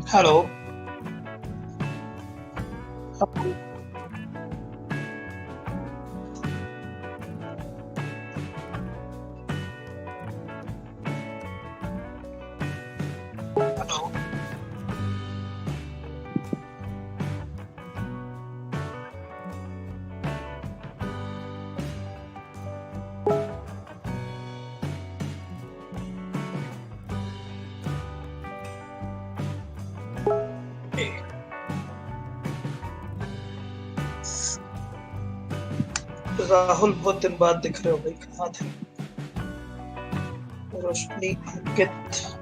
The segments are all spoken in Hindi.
हेलो। हेलो। राहुल, बहुत दिन बाद दिख रहे हो भाई, कहाँ थे? रोशनी, अंकित,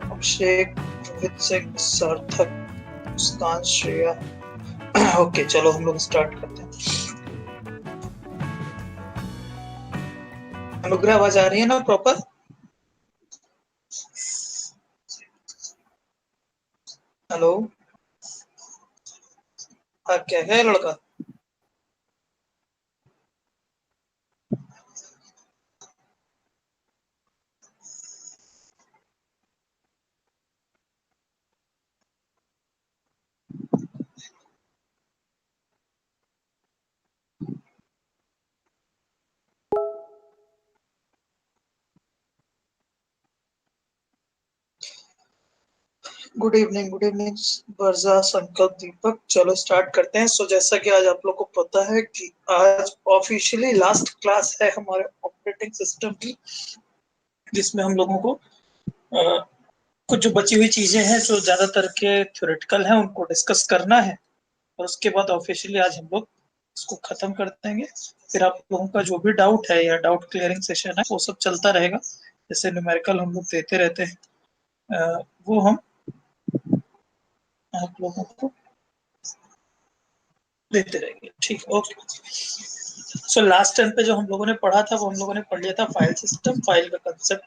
अभिषेक, रोहित सिंह, सार्थक, मुस्कान, श्रेया। ओके, चलो हम लोग स्टार्ट करते हैं। अनुग्रह, आवाज आ रही है ना प्रॉपर? हेलो। हाँ, क्या है लड़का? Good evening, good evening. Varsha, Sankalp, Deepak, चलो स्टार्ट करते हैं। सो जैसा कि आज आप लोग को पता है कि आज ऑफिशियली लास्ट क्लास है हमारे ऑपरेटिंग सिस्टम की, जिसमें हम लोगों को कुछ जो बची हुई चीजें हैं जो ज्यादातर के थ्योरेटिकल हैं उनको डिस्कस करना है, और उसके बाद ऑफिशियली आज हम लोग इसको खत्म कर देंगे। फिर आप लोगों का जो भी डाउट है या डाउट क्लियरिंग सेशन है वो सब चलता रहेगा। जैसे न्यूमेरिकल हम लोग देते रहते हैं, वो हम आप लोगों को देते रहेंगे। ठीक है, ओके। सो लास्ट टाइम पे जो हम लोगों ने पढ़ा था वो हम लोगों ने पढ़ लिया था फाइल सिस्टम, फाइल का कंसेप्ट,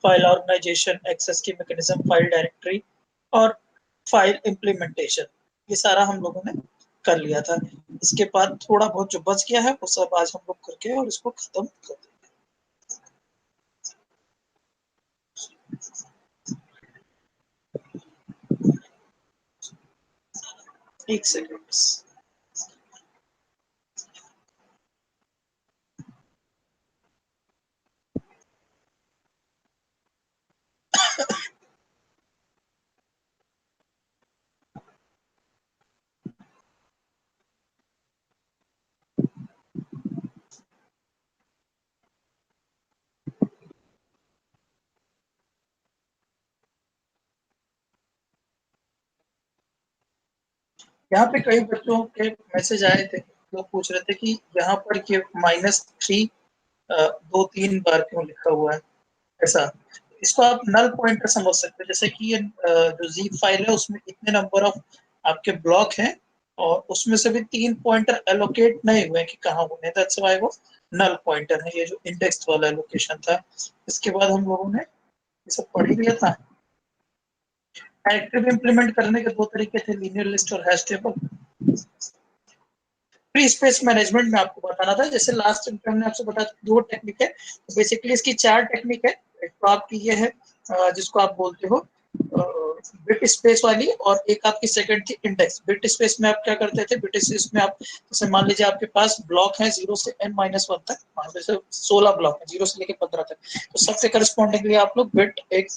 फाइल ऑर्गेनाइजेशन, एक्सेस की मैकेनिज्म, फाइल डायरेक्टरी और फाइल इम्प्लीमेंटेशन। ये सारा हम लोगों ने कर लिया था। इसके बाद थोड़ा बहुत जो बच गया है वो सब आज हम लोग करके और इसको खत्म कर देंगे। एक सेकेंड। यहाँ पे कई बच्चों के मैसेज आए थे, लोग पूछ रहे थे कि यहाँ पर ये -3 2-3 बार क्यों लिखा हुआ है ऐसा। इसको आप नल पॉइंटर समझ सकते हैं, जैसे कि ये जो जीप फाइल है उसमें इतने नंबर ऑफ आपके ब्लॉक हैं और उसमें से भी 3 पॉइंटर एलोकेट नहीं हुए कि कहाँ होने, दैट्स व्हाई वो नल पॉइंटर है। ये जो इंडेक्स वाला लोकेशन था। इसके बाद हम लोगों ने ये सब पढ़ ही लिया था। डायरेक्टरी इंप्लीमेंट करने के दो तरीके थे, लीनियर लिस्ट और hash table. Free space management में आपको बताना था, जैसे लास्ट टाइम हमने आपसे बताया दो टेक्निक है, तो बेसिकली इसकी 4 टेक्निक है। एक तो आपकी ये है जिसको आप बोलते हो बिट स्पेस वाली, और एक आपकी सेकंड थी इंडेक्स। बिट स्पेस में आप क्या करते थे, बिट स्पेस में आप जैसे मान लीजिए आपके पास ब्लॉक है 0 से n-1 तक, मान लीजिए 16 ब्लॉक है 0 से लेकर 15 तक, तो सबसे करस्पॉन्डिंगली आप लोग बिट एक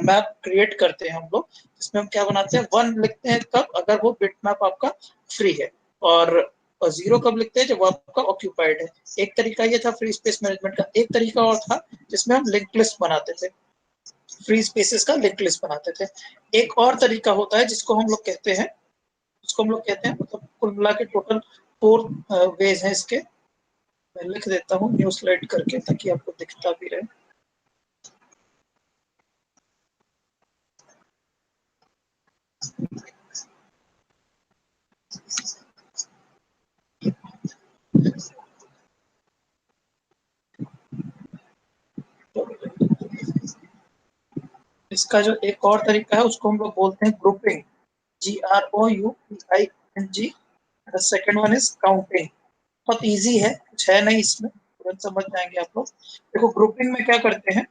मैप क्रिएट करते हैं हम लोग, जिसमें हम क्या बनाते हैं 1 लिखते हैं कब, अगर वो बिट मैप आपका फ्री है, और 0 कब लिखते हैं जब आपका ऑक्यूपाइड है। एक तरीका ये था फ्री स्पेस मैनेजमेंट का। एक तरीका और था जिसमें हम लिंक लिस्ट बनाते थे, फ्री स्पेसेस का लिंक लिस्ट बनाते थे। एक और तरीका होता है जिसको हम लोग कहते हैं, मतलब कुल मिला के टोटल 4 वेज हैं इसके। मैं लिख देता हूँ न्यू स्लाइड करके ताकि आपको दिखता भी रहे। इसका जो एक और तरीका है उसको हम लोग बोलते हैं grouping, GROUPING। Second one is counting. बहुत इजी है, कुछ है नहीं इसमें, तुरंत समझ जाएंगे आप लोग। देखो ग्रुपिंग में क्या करते हैं,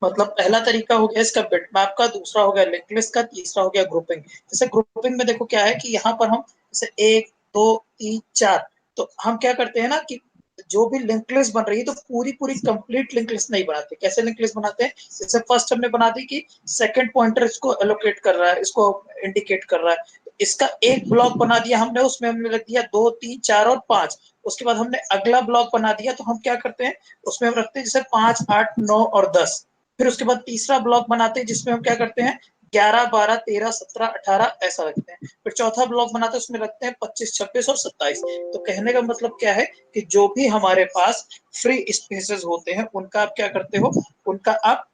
मतलब पहला तरीका हो गया इसका बिटमैप का, दूसरा हो गया लिंक लिस्ट का, तीसरा हो गया ग्रुपिंग। जैसे ग्रुपिंग में देखो क्या है कि यहाँ पर हम जैसे 1 2 3 4, तो हम क्या करते हैं ना कि जो भी लिंक लिस्ट बन रही है तो पूरी पूरी कंप्लीट लिंक लिस्ट नहीं बनाते। कैसे लिंक लिस्ट बनाते हैं, जैसे फर्स्ट हमने बना दी कि सेकंड पॉइंटर इसको एलोकेट कर रहा है, इसको इंडिकेट कर रहा है, तो इसका एक ब्लॉक बना दिया हमने, उसमें हमने रख दिया 2 3 4 और 5। उसके बाद हमने अगला ब्लॉक बना दिया, तो हम क्या करते हैं उसमें हम रखते हैं जैसे 5 8 9 और 10। फिर उसके बाद तीसरा ब्लॉक बनाते हैं जिसमें हम क्या करते हैं 11 12 13 17 18 ऐसा रखते हैं। फिर चौथा ब्लॉक बनाते हैं उसमें रखते हैं 25 26 और 27। तो कहने का मतलब क्या है कि जो भी हमारे पास फ्री स्पेसेस होते हैं उनका आप क्या करते हो, उनका आप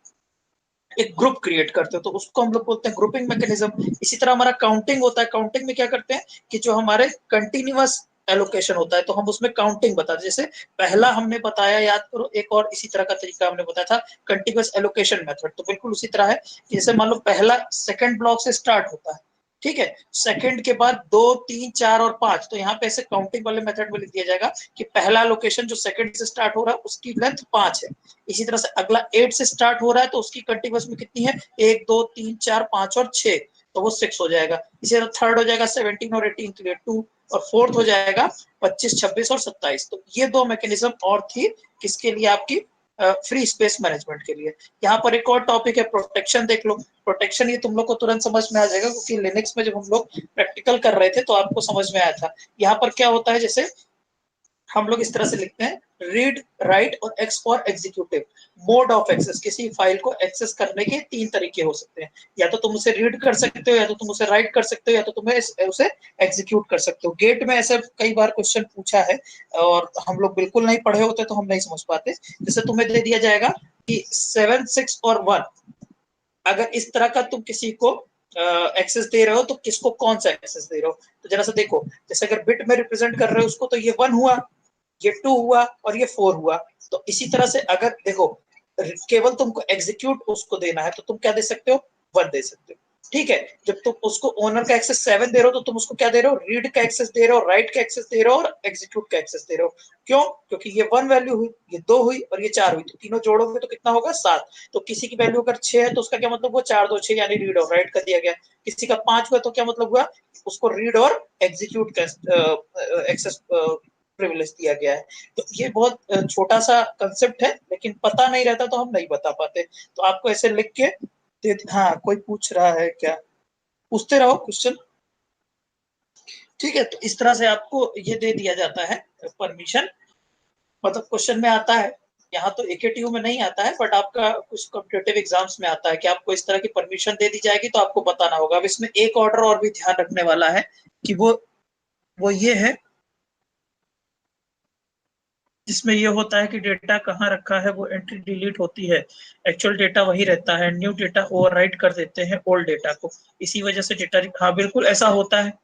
एक ग्रुप क्रिएट करते हो, तो उसको हम लोग बोलते हैं ग्रुपिंग मैकेनिज्म। इसी तरह हमारा काउंटिंग होता है, काउंटिंग में क्या करते हैं कि जो हमारे कंटिन्यूअस एलोकेशन होता है तो हम उसमें काउंटिंग बताते हैं। जैसे पहला हमने बताया, याद करो, एक और इसी तरह का तरीका हमने बताया था कंटिन्यूअस एलोकेशन मेथड, तो बिल्कुल उसी तरह है। जैसे मान लो पहला सेकंड ब्लॉक से स्टार्ट होता है, ठीक है, सेकंड के बाद 2 3 4 और 5, तो यहाँ पे ऐसे काउंटिंग वाले मेथड में लिख दिया जाएगा कि पहला लोकेशन जो सेकंड से स्टार्ट हो रहा है उसकी लेंथ 5 है। इसी तरह से अगला 8 से स्टार्ट हो रहा है तो उसकी कंटिन्यूअस में कितनी है 1 2 3 4 5 और 6, तो वो 6 हो जाएगा। इसी तरह थर्ड हो जाएगा 17 और 18 के लिए 2, और फोर्थ हो जाएगा 25 26 और 27। तो ये दो मैकेनिज्म और थी किसके लिए, आपकी फ्री स्पेस मैनेजमेंट के लिए। यहाँ पर एक और टॉपिक है प्रोटेक्शन, देख लो। प्रोटेक्शन ये तुम लोग को तुरंत समझ में आ जाएगा क्योंकि लिनक्स में जब हम लोग प्रैक्टिकल कर रहे थे तो आपको समझ में आया था। यहाँ पर क्या होता है, जैसे हम लोग इस तरह से लिखते हैं रीड राइट और x for executive. Mode of access, किसी फाइल को एक्सेस करने के तीन तरीके हो सकते हैं, या तो तुम उसे रीड कर सकते हो, या तो तुम उसे राइट कर सकते हो, या तो तुम्हें उसे एग्जीक्यूट कर सकते हो। गेट में ऐसे कई बार क्वेश्चन पूछा है और हम लोग बिल्कुल नहीं पढ़े होते तो हम नहीं समझ पाते। जैसे तुम्हें दे दिया जाएगा कि 7 6 और 1, अगर इस तरह का तुम किसी को एक्सेस दे रहे हो तो किसको कौन सा एक्सेस दे रहे हो। तो जरा सा देखो, जैसे अगर बिट में रिप्रेजेंट कर रहे हो उसको तो ये 1 हुआ, ये 2 हुआ और ये 4 हुआ। तो इसी तरह से अगर देखो केवल तुमको एग्जीक्यूट उसको देना है तो तुम क्या दे सकते हो, 1 दे सकते हो। ठीक है, जब तुम उसको ओनर का एक्सेस 7 दे रहे हो तो तुम उसको क्या दे रहे हो, रीड का एक्सेस दे रहे हो, राइट का एक्सेस दे रहे हो और एग्जीक्यूट का एक्सेस दे रहे हो। क्यों, क्योंकि ये 1 वैल्यू हुई, ये 2 हुई और ये 4 हुई, तो तीनों जोड़ोगे तो कितना होगा 7। तो किसी की वैल्यू अगर 6 है तो उसका क्या मतलब हुआ 4 2 6 यानी रीड और राइट कर दिया गया। किसी का 5 हुआ तो क्या मतलब हुआ, उसको रीड और एग्जीक्यूट का एक्सेस प्रिविलेज दिया गया है। तो ये बहुत छोटा सा कंसेप्ट है, लेकिन पता नहीं रहता तो हम नहीं बता पाते। तो आपको ऐसे लिख के हाँ, कोई पूछ रहा है क्या, पूछते रहो क्वेश्चन। ठीक है, तो इस तरह से आपको ये दे दिया जाता है परमिशन, मतलब क्वेश्चन में आता है। यहाँ तो एकेटीयू में नहीं आता है, बट आपका कुछ कॉम्पिटिटिव एग्जाम्स में आता है कि आपको इस तरह की परमिशन दे दी जाएगी तो आपको बताना होगा। अब इसमें एक ऑर्डर और भी ध्यान रखने वाला है कि वो ये है जिसमें ये होता है कि डेटा कहाँ रखा है वो एंट्री डिलीट होती है, एक्चुअल डेटा वही रहता है, न्यू डेटा ओवरराइट कर देते हैं ओल्ड डेटा को, इसी वजह से डेटा, हाँ बिल्कुल ऐसा होता है।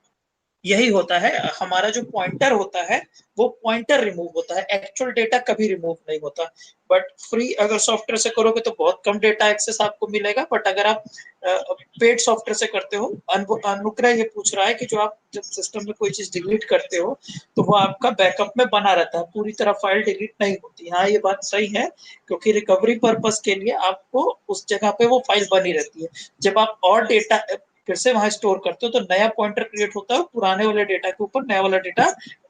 यही होता है, हमारा जो पॉइंटर होता है वो पॉइंटर रिमूव होता है, एक्चुअल डेटा कभी रिमूव नहीं होता। बट फ्री अगर सॉफ्टवेयर से करोगे तो बहुत कम डेटा एक्सेस आपको मिलेगा, बट अगर आप पेड सॉफ्टवेयर से करते हो, अनुग्रह ये पूछ रहा है कि जो आप जब सिस्टम में कोई चीज डिलीट करते हो तो वो आपका बैकअप में बना रहता है, पूरी तरह फाइल डिलीट नहीं होती। हाँ ये बात सही है, क्योंकि रिकवरी पर्पस के लिए आपको उस जगह पे वो फाइल बनी रहती है। जब आप और डेटा फिर से वहां स्टोर करते हो तो नया पॉइंटर क्रिएट होता है, पुराने वाले डेटा के ऊपर नया वाला डेटा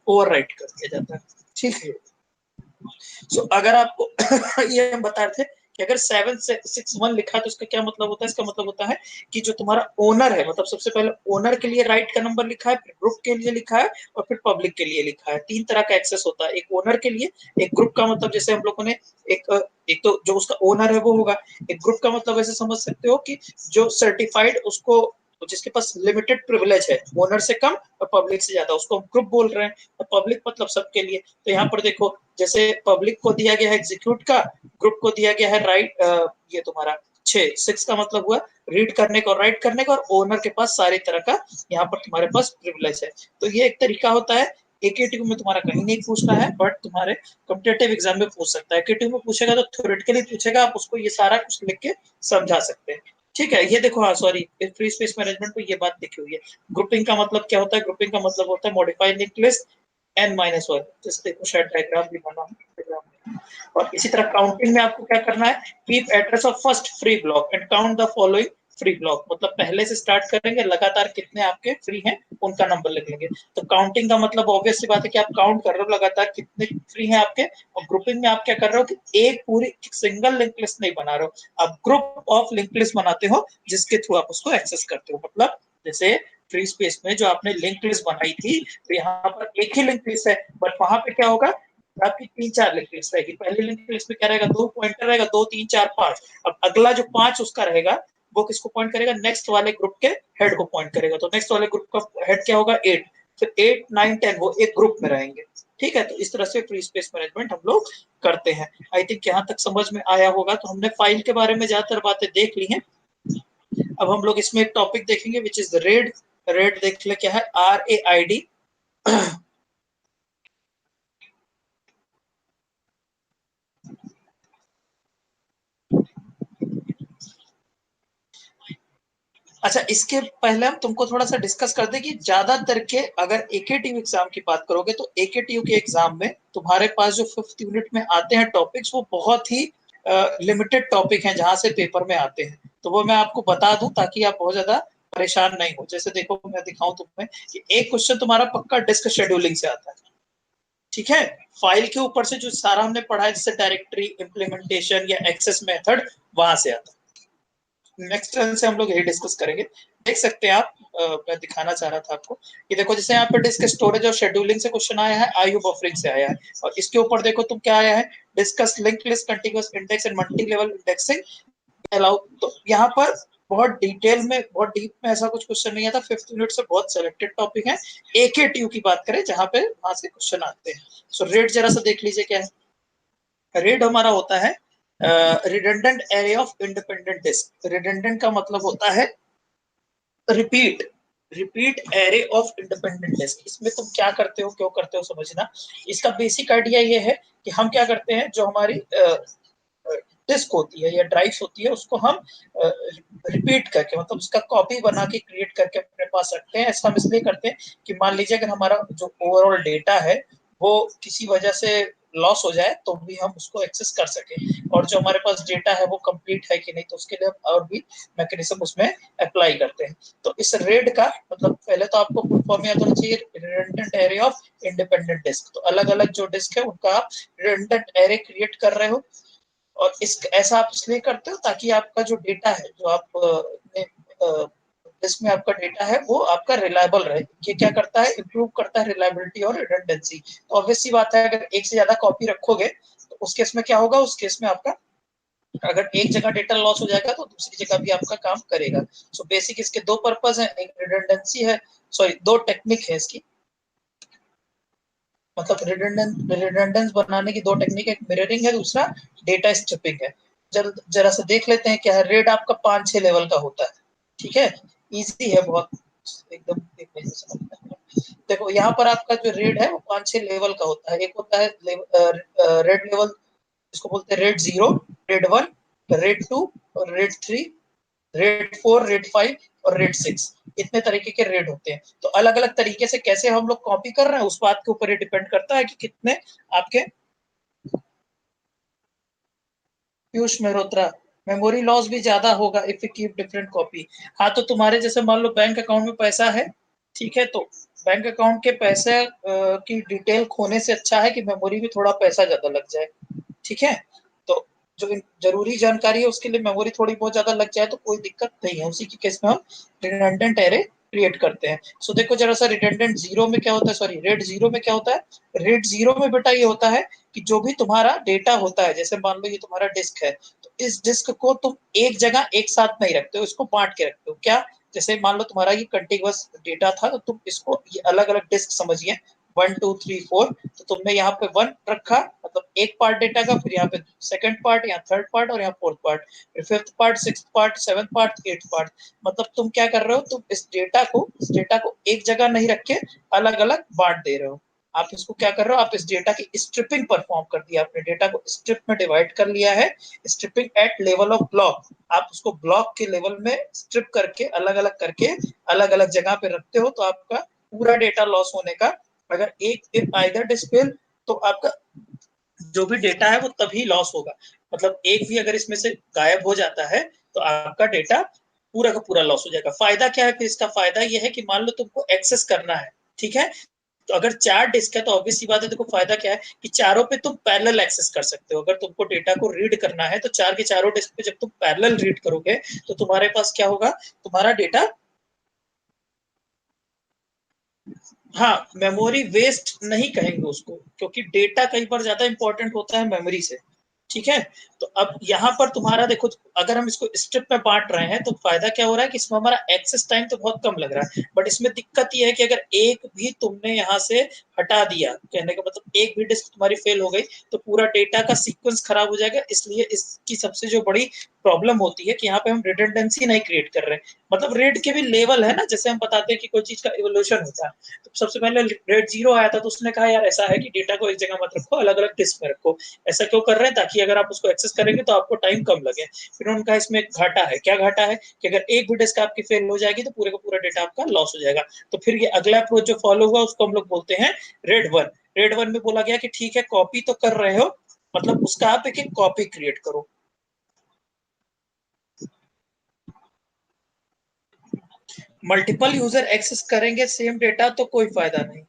ओवरराइट कर दिया जाता है। ठीक है, सो अगर आपको ये हम बता रहे थे कि अगर 761 लिखा है तो इसका क्या मतलब होता है, इसका मतलब होता है कि जो तुम्हारा ओनर है, मतलब सबसे पहले ओनर के लिए राइट का नंबर लिखा है, फिर ग्रुप के लिए लिखा है और फिर पब्लिक के लिए लिखा है। तीन तरह का एक्सेस होता है, एक ओनर के लिए, एक ग्रुप का मतलब जैसे हम लोगों ने एक तो जो उसका ओनर है वो होगा, एक ग्रुप का मतलब ऐसे समझ सकते हो कि जो सर्टिफाइड उसको, जिसके पास लिमिटेड प्रिविलेज है, ओनर से कम और पब्लिक से ज्यादा, उसको हम ग्रुप बोल रहे हैं। और पब्लिक मतलब सबके लिए। तो यहाँ पर देखो, जैसे पब्लिक को दिया गया है एग्जीक्यूट का, ग्रुप को दिया गया है राइट, ये तुम्हारा 6 का मतलब हुआ रीड करने का और राइट करने का, और ओनर के पास सारी तरह का यहाँ पर तुम्हारे पास प्रिविलेज है। तो ये एक तरीका होता है। एकेटीयू में तुम्हारा कहीं नहीं पूछना है, बट तुम्हारे कॉम्पिटिटिव एग्जाम में पूछ सकता है। एकेटीयू में पूछेगा तो थ्योरेटिकली पूछेगा, आप उसको ये सारा कुछ लिख के समझा सकते हैं। ठीक है, ये देखो, हाँ सॉरी, फ्री स्पेस मैनेजमेंट में ये बात लिखी हुई है। ग्रुपिंग का मतलब क्या होता है, ग्रुपिंग का मतलब होता है मॉडिफाई लिंक लिस्ट n-1। जैसे देखो शायद डायग्राम भी बना है, और इसी तरह काउंटिंग में आपको क्या करना है, keep address of first free block and count the following free block, मतलब पहले से स्टार्ट करेंगे, लगातार कितने आपके फ्री हैं उनका नंबर लिख लेंगे। तो काउंटिंग का मतलब ऑब्वियस सी बात है कि आप काउंट कर रहे हो लगातार कितने फ्री हैं आपके, और ग्रुपिंग में आप क्या कर रहे हो कि एक पूरी सिंगल लिंक लिस्ट नहीं बना रहे हो, आप ग्रुप ऑफ लिंक लिस्ट बनाते हो जिसके थ्रू आप उसको एक्सेस करते हो। मतलब जैसे फ्री स्पेस में जो आपने लिंक लिस्ट बनाई थी, तो यहाँ पर एक ही लिंक लिस्ट है, बट वहां पे क्या होगा, आपकी 3-4 लिंक लिस्ट रहेगी। पहली लिंक लिस्ट में क्या रहेगा, 2 पॉइंटर रहेगा, 2 3 4 5। अब अगला जो 5 उसका रहेगा वो किसको पॉइंट करेगा, नेक्स्ट वाले ग्रुप के हेड को पॉइंट करेगा। तो नेक्स्ट वाले ग्रुप का हेड क्या होगा, 8, फिर 8 9 10 वो एक ग्रुप में रहेंगे। ठीक है, तो इस तरह से फ्री स्पेस मैनेजमेंट हम लोग करते हैं। आई थिंक यहाँ तक समझ में आया होगा। तो हमने फाइल के बारे में ज्यादातर बातें देख ली हैं। अब हम लोग इसमें एक टॉपिक देखेंगे विच इज रेड। रेड देख ले क्या है, RAID। अच्छा, इसके पहले हम तुमको थोड़ा सा डिस्कस कर दें कि ज्यादातर के अगर एकेटीयू एग्जाम की बात करोगे तो एकेटीयू के एग्जाम में तुम्हारे पास जो 5th यूनिट में आते हैं टॉपिक्स, वो बहुत ही लिमिटेड टॉपिक हैं जहां से पेपर में आते हैं। तो वो मैं आपको बता दूं ताकि आप बहुत ज्यादा परेशान नहीं हो। जैसे देखो, मैं दिखाऊं तुम्हें कि एक क्वेश्चन तुम्हारा पक्का डिस्क शेड्यूलिंग से आता है। ठीक है, फाइल के ऊपर से जो सारा हमने पढ़ा है, जैसे डायरेक्टरी इम्प्लीमेंटेशन या एक्सेस मेथड, वहां से आता है। नेक्स्ट टर्न से हम लोग यही डिस्कस करेंगे। देख सकते हैं आप, मैं दिखाना चाह रहा था आपको कि देखो, जैसे यहाँ पे डिस्क स्टोरेज और शेड्यूलिंग से क्वेश्चन आया है, आईयू बफरिंग से आया है, और इसके ऊपर देखो तुम क्या आया है, discuss link list continuous index and multi level indexing allow. तो यहाँ पर बहुत डिटेल में, बहुत डीप में ऐसा कुछ क्वेश्चन नहीं आता। 5th यूनिट से बहुत सिलेक्टेड टॉपिक है। एकेटीयू की बात करें जहां पे वहां से क्वेश्चन आते हैं। सो रेट जरा सा देख लीजिए क्या है। रेट हमारा होता है redundant array of independent disk. Redundant का मतलब होता है repeat, repeat array of independent disk. इसमें तुम क्या करते हो, क्यों करते हो, समझना। इसका बेसिक आइडिया ये है कि हम क्या करते हैं, जो हमारी डिस्क होती है या ड्राइव्स होती है, उसको हम रिपीट करके, मतलब उसका कॉपी बना के क्रिएट करके अपने पास रखते हैं। ऐसा हम इसलिए करते हैं कि मान लीजिए अगर हमारा जो ओवरऑल डेटा है वो किसी वजह से लॉस हो जाए तो भी हम उसको एक्सेस कर सके, और जो हमारे पास डेटा है वो कंप्लीट है कि नहीं, तो उसके लिए हम और भी मैकेनिज्म उसमें अप्लाई करते हैं। तो इस रेड का मतलब, पहले तो आपको फुल फॉर्म याद होना चाहिए, redundant array of independent disk. तो अलग अलग जो डिस्क है उनका आप रिडंडेंट एरे क्रिएट कर रहे हो, और इस ऐसा आप इसलिए करते हो ताकि आपका जो डेटा है, जो आप इसमें आपका डेटा है वो आपका रिलायबल रहे। ये क्या करता है, इंप्रूव करता है रिलायबिलिटी और रिडंडेंसी। तो ऑब्वियस सी बात है, अगर एक से ज्यादा कॉपी रखोगे तो उस केस में क्या होगा, उस केस में आपका अगर एक जगह डेटा लॉस हो जाएगा तो दूसरी जगह भी आपका काम करेगा। सो बेसिक इसके दो पर्पस है, एक रिडंडेंसी है, सॉरी दो टेक्निक है इसकी, मतलब रिडंडेंस बनाने की दो टेक्निक, एक मिररिंग है, दूसरा डेटा स्ट्रिपिंग है। जरा सा देख लेते हैं क्या है। रेड आपका 5-6 लेवल का होता है। ठीक है, इजी है बहुत, एकदम देखने से समझना है। देखो यहाँ पर आपका जो रेड है वो 5-6 लेवल का होता है। एक होता है रेड लेवल, इसको बोलते हैं रेड 0, रेड 1, रेड 2, और रेड 3, रेड 4, रेड 5 और रेड 6। इतने तरीके के रेड होते हैं। तो अलग अलग तरीके से कैसे हम लोग कॉपी कर रहे हैं उस बात के ऊपर ये डिपेंड करता है कि कितने आपके, पीयूष मेहरोत्रा, मेमोरी लॉस भी ज्यादा होगा if you keep different copy. हाँ, तो तुम्हारे जैसे मान लो बैंक अकाउंट में पैसा है, ठीक है, तो बैंक अकाउंट के पैसे की डिटेल खोने से अच्छा है कि मेमोरी में थोड़ा पैसा ज्यादा लग जाए। ठीक है, तो जो जरूरी जानकारी है उसके लिए मेमोरी थोड़ी बहुत ज्यादा लग जाए तो कोई दिक्कत नहीं है। उसी के केस में हम रिडंडेंट एरे क्रिएट करते हैं। सो देखो जरा सा, रिडंडेंट जीरो में क्या होता है, सॉरी रेड जीरो में क्या होता है। रेड जीरो में बेटा ये होता है कि जो भी तुम्हारा डेटा होता है, जैसे मान लो ये तुम्हारा डिस्क है, तो इस डिस्क को तुम एक जगह एक साथ नहीं रखते हो, इसको बांट के रखते हो। क्या, जैसे मान लो तुम्हारा ये कंटिन्यूअस डेटा था, तो तुम इसको ये अलग अलग डिस्क समझिए, 1 2 3 4। तो तुमने यहाँ पे 1 रखा, मतलब एक पार्ट डेटा का, फिर यहाँ पे सेकंड पार्ट, यहाँ थर्ड पार्ट, और यहाँ फोर्थ पार्ट, फिर 5th part, 6th part, 7th part, 8th part. मतलब तुम क्या कर रहे हो, तुम इस डेटा को एक जगह नहीं रख के अलग अलग बांट दे रहे हो। आप इसको क्या कर रहे हो, आप इस डेटा की स्ट्रिपिंग परफॉर्म कर दिया, आपने डेटा को स्ट्रिप में डिवाइड कर लिया है। Striping at level of block, आप उसको ब्लॉक के लेवल में स्ट्रिप करके अलग अलग जगह पे रखते हो। तो आपका पूरा डेटा लॉस होने का, अगर एक आइदर डिस्प्ले, तो आपका जो भी डेटा है वो तभी लॉस होगा, मतलब एक भी अगर इसमें से गायब हो जाता है तो आपका डेटा पूरा का पूरा लॉस हो जाएगा। फायदा क्या है फिर इसका? फायदा ये है कि मान लो तुमको एक्सेस करना है, ठीक है, तो अगर 4 डिस्क है तो ऑब्वियस सी बात है, देखो फायदा क्या है कि चारों पे तुम पैरेलल एक्सेस कर सकते हो। अगर तुमको डेटा को रीड करना है तो चार के चारों डिस्क पे जब तुम पैरेलल रीड करोगे तो तुम्हारे पास क्या होगा, तुम्हारा डेटा, हाँ, मेमोरी वेस्ट नहीं कहेंगे उसको, क्योंकि डेटा कई बार ज्यादा इंपॉर्टेंट होता है मेमोरी से, ठीक है। तो अब यहाँ पर तुम्हारा देखो, अगर हम इसको स्ट्रिप में बांट रहे हैं तो फायदा क्या हो रहा है कि इसमें हमारा एक्सेस टाइम तो बहुत कम लग रहा है, बट इसमें दिक्कत ये है कि अगर एक भी तुमने यहाँ से हटा दिया, कहने का मतलब एक भी डिस्क तुम्हारी फेल हो गई तो पूरा डेटा का सीक्वेंस खराब हो जाएगा। इसलिए इसकी सबसे जो बड़ी प्रॉब्लम होती है कि यहाँ पे हम रिडंडेंसी नहीं क्रिएट कर रहे हैं, मतलब रेड के भी लेवल है ना, जैसे हम बताते हैं कि कोई चीज का इवोल्यूशन होता है, तो सबसे पहले रेड 0 आया था तो उसने कहा यार ऐसा है कि डेटा को एक जगह मत रखो, अलग अलग डिस्क में रखो। ऐसा क्यों कर रहे हैं? ताकि अगर आप उसको एक्सेस करेंगे तो आपको टाइम कम लगे। फिर उनका इसमें एक घाटा है, क्या घाटा है कि अगर एक भी डिस्क आपकी फेल हो जाएगी तो पूरे का पूरा डेटा आपका लॉस हो जाएगा। तो फिर ये अगला अप्रोच जो फॉलो हुआ उसको हम लोग बोलते हैं रेड वन। रेड वन में बोला गया कि ठीक है कॉपी तो कर रहे हो, मतलब उसका आप एक एक कॉपी क्रिएट करो। मल्टीपल यूजर एक्सेस करेंगे सेम डेटा तो कोई फायदा नहीं।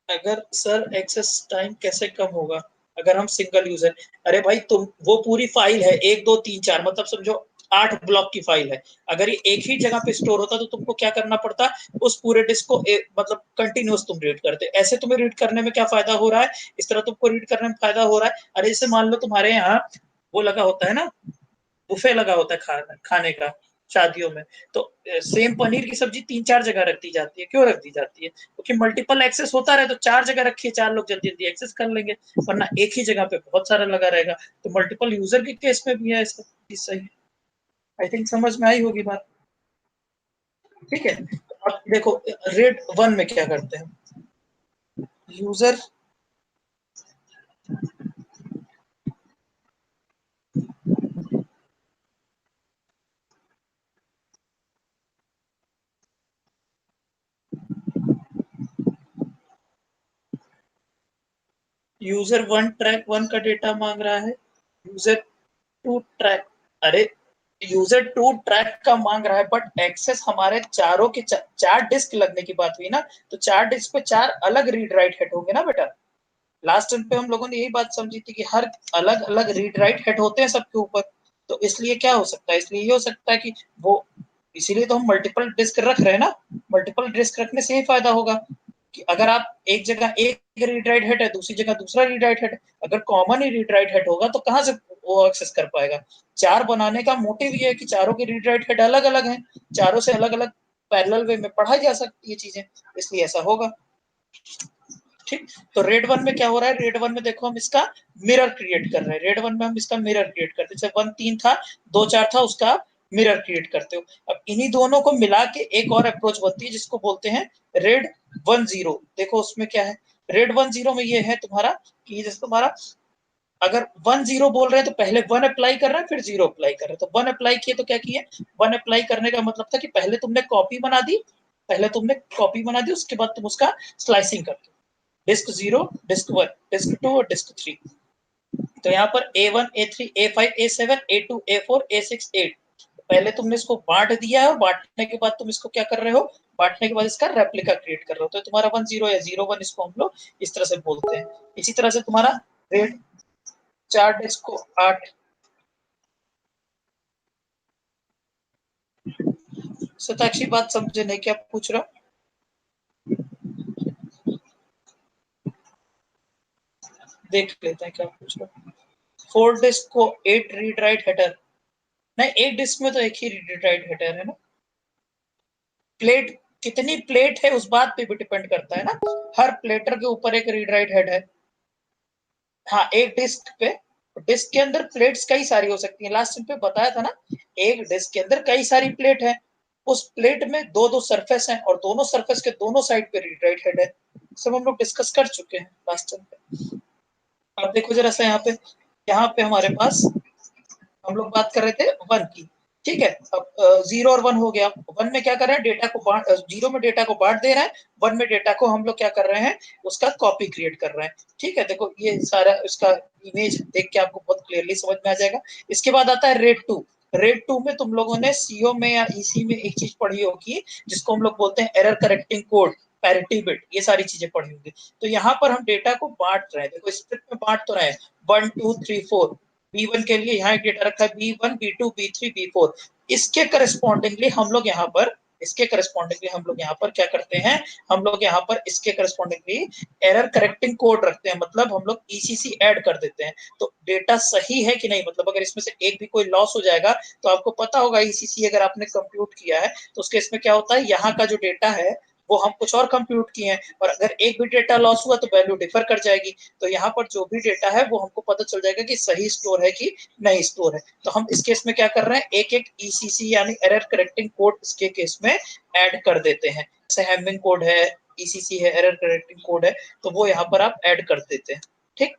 अगर सर एक्सेस टाइम कैसे कम होगा अगर हम सिंगल यूजर, अरे भाई तुम वो पूरी फाइल है 1 2 3 4, मतलब समझो 8 ब्लॉक की फाइल है, अगर ये एक ही जगह पे स्टोर होता तो तुमको क्या करना पड़ता, उस पूरे डिस्क को मतलब कंटिन्यूस तुम रीड करते। ऐसे तुम्हें रीड करने में क्या फायदा हो रहा है, इस तरह तुमको रीड करने में फायदा हो रहा है। अरे जैसे मान लो तुम्हारे यहाँ वो लगा होता है ना, बुफे लगा होता है खाने का शादियों में, तो सेम पनीर की सब्जी 3 4 जगह रख दी जाती है। क्यों रख दी जाती है? क्योंकि मल्टीपल एक्सेस होता रहे तो 4 जगह रखिए, 4 लोग जल्दी जल्दी एक्सेस कर लेंगे, वरना एक ही जगह पे बहुत सारा लगा रहेगा। तो मल्टीपल यूजर के केस में भी है इसका चीज सही। आई थिंक समझ में आई होगी बात, ठीक है। तो अब देखो रेड वन में क्या करते हैं, user user one track one का डेटा मांग रहा है, यूजर टू ट्रैक, अरे यूजर टू ट्रैक का मांग रहा है, बट एक्सेस हमारे चारों के 4 डिस्क लगने की बात हुई ना, तो 4 डिस्क पे 4 अलग रीड राइट हेड होंगे ना बेटा। लास्ट टाइम पे हम लोगों ने यही बात समझी थी कि हर अलग अलग रीड राइट हेड होते हैं सबके ऊपर। तो इसलिए क्या हो सकता है, इसलिए ये हो सकता है कि वो, इसीलिए तो हम मल्टीपल डिस्क रख रहे हैं ना, मल्टीपल डिस्क रखने से ही फायदा होगा कि अगर आप एक जगह एक रीड राइट हेड है, दूसरी जगह दूसरा रीड राइट हेड, अगर कॉमन ही रीड राइट हेड होगा तो कहाँ से वो एक्सेस कर पाएगा। चार बनाने का मोटिव ये है कि चारों के रीड राइट हेड अलग अलग हैं, चारों से अलग अलग पैरेलल वे में पढ़ाई जा सकती है चीजें, इसलिए ऐसा होगा, ठीक। तो रेड वन में क्या हो रहा है, रेड वन में देखो हम इसका मिरर क्रिएट कर रहे हैं, रेड वन में हम इसका मिरर क्रिएट करते हैं, जैसे 1 3 था 2 4 था उसका मिरर क्रिएट करते हो। अब इन्हीं दोनों को मिला के एक और अप्रोच बनती है जिसको बोलते हैं रेड 1 0। देखो उसमें क्या है, रेड 1 0 में ये है तुम्हारा कि जैसे तुम्हारा अगर 1 0 बोल रहे हैं तो पहले 1 अप्लाई कर रहे हैं फिर 0 अप्लाई कर रहे हैं, तो 1 अप्लाई किए तो क्या किए, 1 अप्लाई करने का मतलब था कि पहले तुमने कॉपी बना दी, पहले तुमने कॉपी बना दी उसके बाद तुम उसका स्लाइसिंग करते हो, डिस्क 0 डिस्क 1 डिस्क 2 और डिस्क 3। तो यहाँ पर A1 A3 A5 A7 A2 A4 A6 8, पहले तुमने इसको बांट दिया है और बांटने के बाद तुम इसको क्या कर रहे हो, बांटने के बाद इसका रेप्लिका क्रिएट कर रहे हो, तो तुम्हारा 1 0 या 0 1 इसको हम लोग इस तरह से बोलते हैं। इसी तरह से तुम्हारा रेट 4 डिस्क को 8, सताक्षी बात समझे नहीं क्या पूछ रहा, देख लेते हैं क्या पूछ रहा। 4 डिस्क को 8 रीड राइट हेडर, नहीं एक डिस्क में तो एक ही रीड राइट हेडर है ना, प्लेट कितनी प्लेट है उस बात पे भी डिपेंड करता है ना, हर प्लेटर के ऊपर एक रीड राइट हेड है। हाँ एक डिस्क पे, डिस्क के अंदर प्लेट्स कई सारी हो सकती हैं, लास्ट टाइम पे बताया था ना, एक डिस्क के अंदर कई सारी प्लेट है, उस प्लेट में दो दो सरफेस हैं और दोनों सरफेस के दोनों साइड पे रीड राइट हेड है, सब हम लोग डिस्कस कर चुके हैं लास्ट टाइम पे। अब देखो जरा सा यहाँ पे हमारे पास हम लोग बात कर रहे थे वन की, ठीक है। अब 0 और 1 हो गया। 1 में क्या कर रहे हैं, डेटा को बांट, 0 में डेटा को बांट दे रहा है, 1 में डेटा को हम लोग क्या कर रहे हैं, उसका कॉपी क्रिएट कर रहे हैं। ठीक है, देखो ये सारा उसका इमेज देख के आपको बहुत क्लियरली समझ में आ जाएगा। इसके बाद आता है रेड 2। रेड 2 में तुम लोगों ने सीओ में या ईसी में एक चीज पढ़ी होगी जिसको हम लोग बोलते हैं error correcting code, parity bit, ये सारी चीजें पढ़ी होंगी। तो यहाँ पर हम डेटा को बांट रहे हैं, देखो स्क्रिप्ट में बांट तो रहे हैं 1 2 3 4। B1 के लिए यहाँ एक डेटा रखा है B1 B2 B3 B4। इसके करस्पॉन्डिंगली हम लोग यहाँ पर, इसके करस्पॉन्डिंगली हम लोग यहाँ पर क्या करते हैं, हम लोग यहाँ पर इसके करस्पॉन्डिंगली एरर करेक्टिंग कोड रखते हैं, मतलब हम लोग ईसीसी ऐड कर देते हैं। तो डेटा सही है कि नहीं, मतलब अगर इसमें से एक भी कोई लॉस हो जाएगा तो आपको पता होगा ईसीसी अगर आपने कंप्यूट किया है तो उसके इसमें क्या होता है, यहाँ का जो डेटा है वो हम कुछ और कंप्यूट किए हैं, और अगर एक भी डेटा लॉस हुआ तो वैल्यू डिफर कर जाएगी। तो यहाँ पर जो भी डेटा है वो हमको पता चल जाएगा कि सही स्टोर है कि नहीं स्टोर है। तो हम इस केस में क्या कर रहे हैं, एक एक ईसीसी यानी एरर करेक्टिंग कोड इसके केस में ऐड कर देते हैं। जैसे हैमिंग कोड है, ईसीसी है, एरर करेक्टिंग कोड है, तो वो यहाँ पर आप ऐड कर देते हैं। ठीक,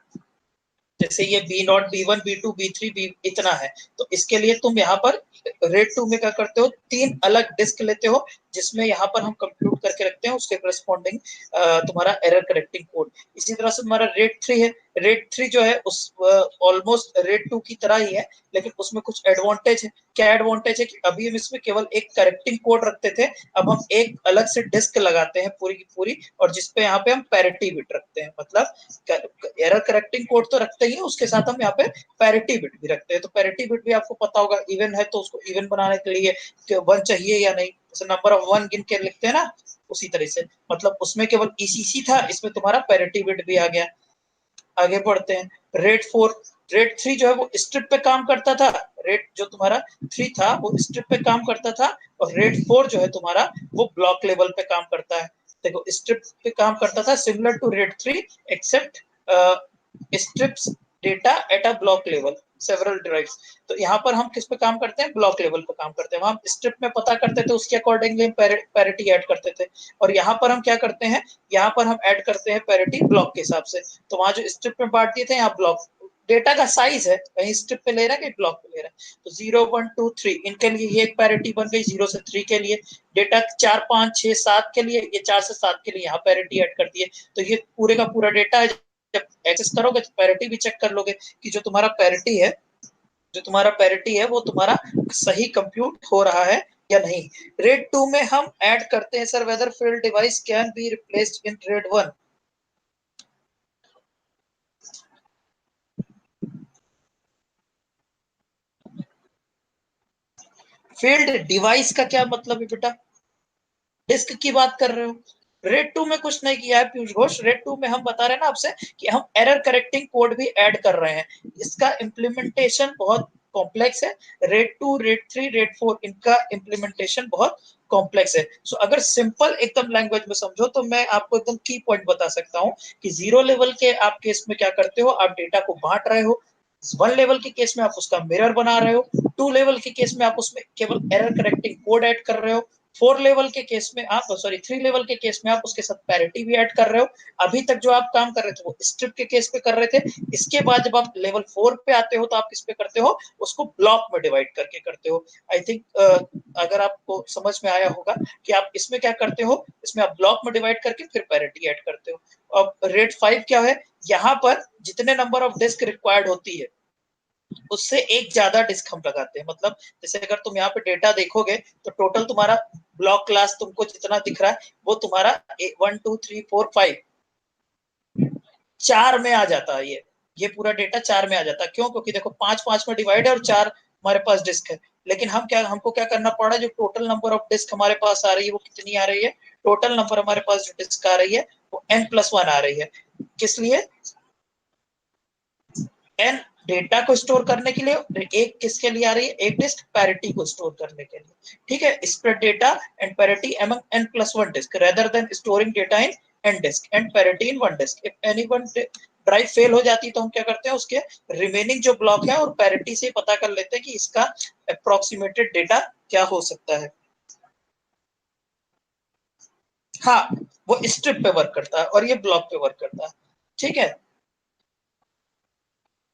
जैसे ये B0 B1 B2 B3 B इतना है, तो इसके लिए तुम यहाँ पर रेड 2 में क्या करते हो, 3 अलग डिस्क लेते हो जिसमें यहाँ पर हम कंप्यूट करके रखते हैं उसके करस्पॉन्डिंग तुम्हारा एरर करेक्टिंग कोड। इसी तरह से हमारा रेड 3 है। रेड 3 जो है उस ऑलमोस्ट रेड 2 की तरह ही है, लेकिन उसमें कुछ एडवांटेज है। क्या एडवांटेज है कि अभी हम इसमें केवल एक करेक्टिंग कोड रखते थे, अब हम एक अलग से डिस्क लगाते हैं पूरी की पूरी, और जिसपे यहाँ पे हम पैरिटी बिट रखते हैं। मतलब एरर करेक्टिंग कोड तो रखते ही है, उसके साथ हम यहाँ पे पैरिटी बिट भी रखते हैं। तो पैरिटी बिट भी आपको पता होगा, इवन है तो उसको इवन बनाने के लिए 1 चाहिए या नहीं, जैसे नंबर ऑफ 1 गिन के लिखते हैं ना, उसी तरह से। मतलब उसमें केवल ईसीसी था, इसमें तुम्हारा पैरिटी बिट भी आ गया। आगे बढ़ते हैं, रेड 4। रेड 3 जो है वो स्ट्रिप पे काम करता था, रेड जो तुम्हारा 3 था वो स्ट्रिप पे काम करता था, और रेड 4 जो है तुम्हारा वो ब्लॉक लेवल पे काम करता है। देखो स्ट्रिप पे काम करता था similar to RAID 3, except stripes data at a block level several drives. तो यहाँ पर हम किस पे काम करते हैं, ब्लॉक लेवल पे काम करते हैं। हम स्ट्रिप में पता करते थे, उसके अकॉर्डिंगली हम पैरिटी ऐड करते थे, और यहाँ पर हम क्या करते हैं, यहाँ पर हम ऐड करते हैं पैरिटी ब्लॉक के हिसाब से। तो वहां जो स्ट्रिप में बांट दिए थे, यहाँ ब्लॉक डेटा का साइज है, कहीं स्ट्रिप पे ले रहा है कहीं ब्लॉक पे ले रहा है। तो 0 1 2 3 इनके लिए ये एक पैरिटी बन गई, 0 से 3 के लिए। डेटा 4 5 6 7 के लिए, ये 4 से 7 के लिए यहाँ पैरिटी ऐड कर दिए। तो ये पूरे का पूरा डेटा है, जब एक्सेस करोगे तो पैरिटी भी चेक कर लोगे कि जो तुम्हारा पैरिटी है, जो तुम्हारा पैरिटी है वो तुम्हारा सही कंप्यूट हो रहा है या नहीं। रेड 2 में हम ऐड करते हैं sir, whether field device can be replaced in RAID 1। Field device का क्या मतलब है बेटा, डिस्क की बात कर रहे हो। रेड 2 में कुछ नहीं किया है पीयूष घोष, रेड 2 में हम बता रहे हैं ना आपसे कि हम एरर करेक्टिंग कोड भी ऐड कर रहे हैं। इसका इम्प्लीमेंटेशन बहुत कॉम्प्लेक्स है। रेड 2 रेड 3 रेड 4 इनका इम्प्लीमेंटेशन बहुत कॉम्प्लेक्स है। सो अगर सिंपल एकदम लैंग्वेज में समझो तो मैं आपको एकदम की पॉइंट बता सकता हूँ कि 0 लेवल के आप केस में क्या करते हो, आप डेटा को बांट रहे हो। 1 लेवल के केस में आप उसका मिरर बना रहे हो, 2 लेवल के केस में आप उसमें केवल एरर करेक्टिंग कोड ऐड कर रहे हो, 4 लेवल के केस में आप, सॉरी 3 लेवल के केस में आप उसके साथ पैरिटी भी ऐड कर रहे हो। अभी तक जो आप काम कर रहे थे वो स्ट्रिप के केस पे कर रहे थे। इसके बाद जब आप लेवल 4 पे आते हो तो आप किस पे करते हो, उसको ब्लॉक में डिवाइड करके करते हो। आई थिंक अगर आपको समझ में आया होगा कि आप इसमें क्या करते हो, इसमें आप ब्लॉक में डिवाइड करके फिर पैरिटी ऐड करते हो। अब रेड 5 क्या है, यहाँ पर जितने नंबर ऑफ डिस्क रिक्वायर्ड होती है उससे एक ज्यादा डिस्क हम लगाते हैं। मतलब जैसे अगर तुम यहाँ पे डेटा देखोगे तो टोटल तुम्हारा ब्लॉक क्लास तुमको जितना दिख रहा है वो तुम्हारा 1 2 3 4 5 4 में आ जाता है। ये पूरा डेटा 4 में आ जाता है। क्यों, क्योंकि देखो 5 5 में डिवाइड है और 4 हमारे पास डिस्क है। लेकिन हमको क्या करना पड़ा, जो टोटल नंबर ऑफ डिस्क हमारे पास आ रही है वो कितनी आ रही है, टोटल नंबर हमारे पास जो डिस्क आ रही है वो n+1 आ रही है। किस लिए, एन डेटा को स्टोर करने के लिए, एक किसके लिए आ रही है, एक डिस्क पैरिटी को स्टोर करने के लिए। ठीक है, spread data and parity among n+1 disk rather than storing data in n disk and parity in one disk। if any one drive fail हो जाती तो हम क्या करते हैं, उसके रिमेनिंग जो ब्लॉक है और पैरिटी से पता कर लेते हैं कि इसका अप्रोक्सीमेटेड डेटा क्या हो सकता है। हाँ, वो स्ट्रिप पे वर्क करता है और ये ब्लॉक पे वर्क करता है। ठीक है,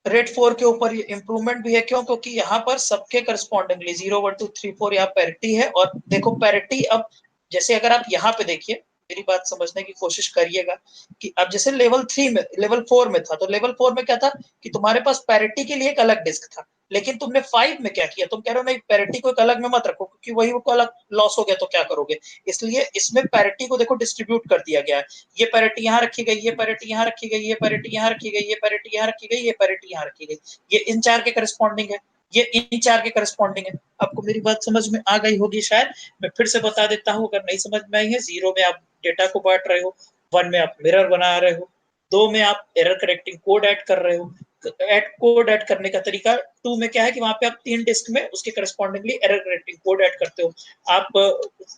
रेट 4 के ऊपर ये इंप्रूवमेंट भी है, क्यों? क्योंकि यहाँ पर सबके करस्पॉन्डिंगली 0 1 2 3 4 यहाँ पैरिटी है। और देखो पैरिटी, अब जैसे अगर आप यहाँ पे देखिए, मेरी बात समझने की कोशिश करिएगा कि अब जैसे लेवल 3 में, लेवल 4 में था, तो लेवल 4 में क्या था कि तुम्हारे पास पैरिटी के लिए एक अलग डिस्क था। लेकिन तुमने 5 में क्या किया, तुम कह रहे हो नहीं पैरिटी को एक अलग में मत रखो, क्योंकि वही को अलग लॉस हो गया तो क्या करोगे। इसलिए इसमें पैरिटी को देखो डिस्ट्रीब्यूट कर दिया गया है। ये पैरिटी यहाँ रखी गई, ये पैरिटी यहाँ रखी गई, ये पैरिटी यहाँ रखी गई, ये पैरिटी यहाँ रखी गई, ये पैरिटी यहाँ रखी गई। ये इन चार के करस्पॉन्डिंग है, ये इन चार के करस्पॉन्डिंग है। आपको मेरी बात समझ में आ गई होगी शायद। मैं फिर से बता देता हूँ अगर नहीं समझ में आई है। 0 में आप डेटा को बांट रहे हो, 1 में आप मिरर बना रहे हो, 2 में आप एरर करेक्टिंग कोड ऐड कर रहे हो। कोड ऐड करने का तरीका 2 में क्या है कि वहां पे आप 3 डिस्क में उसके correspondingly error correcting code add करते हो। आप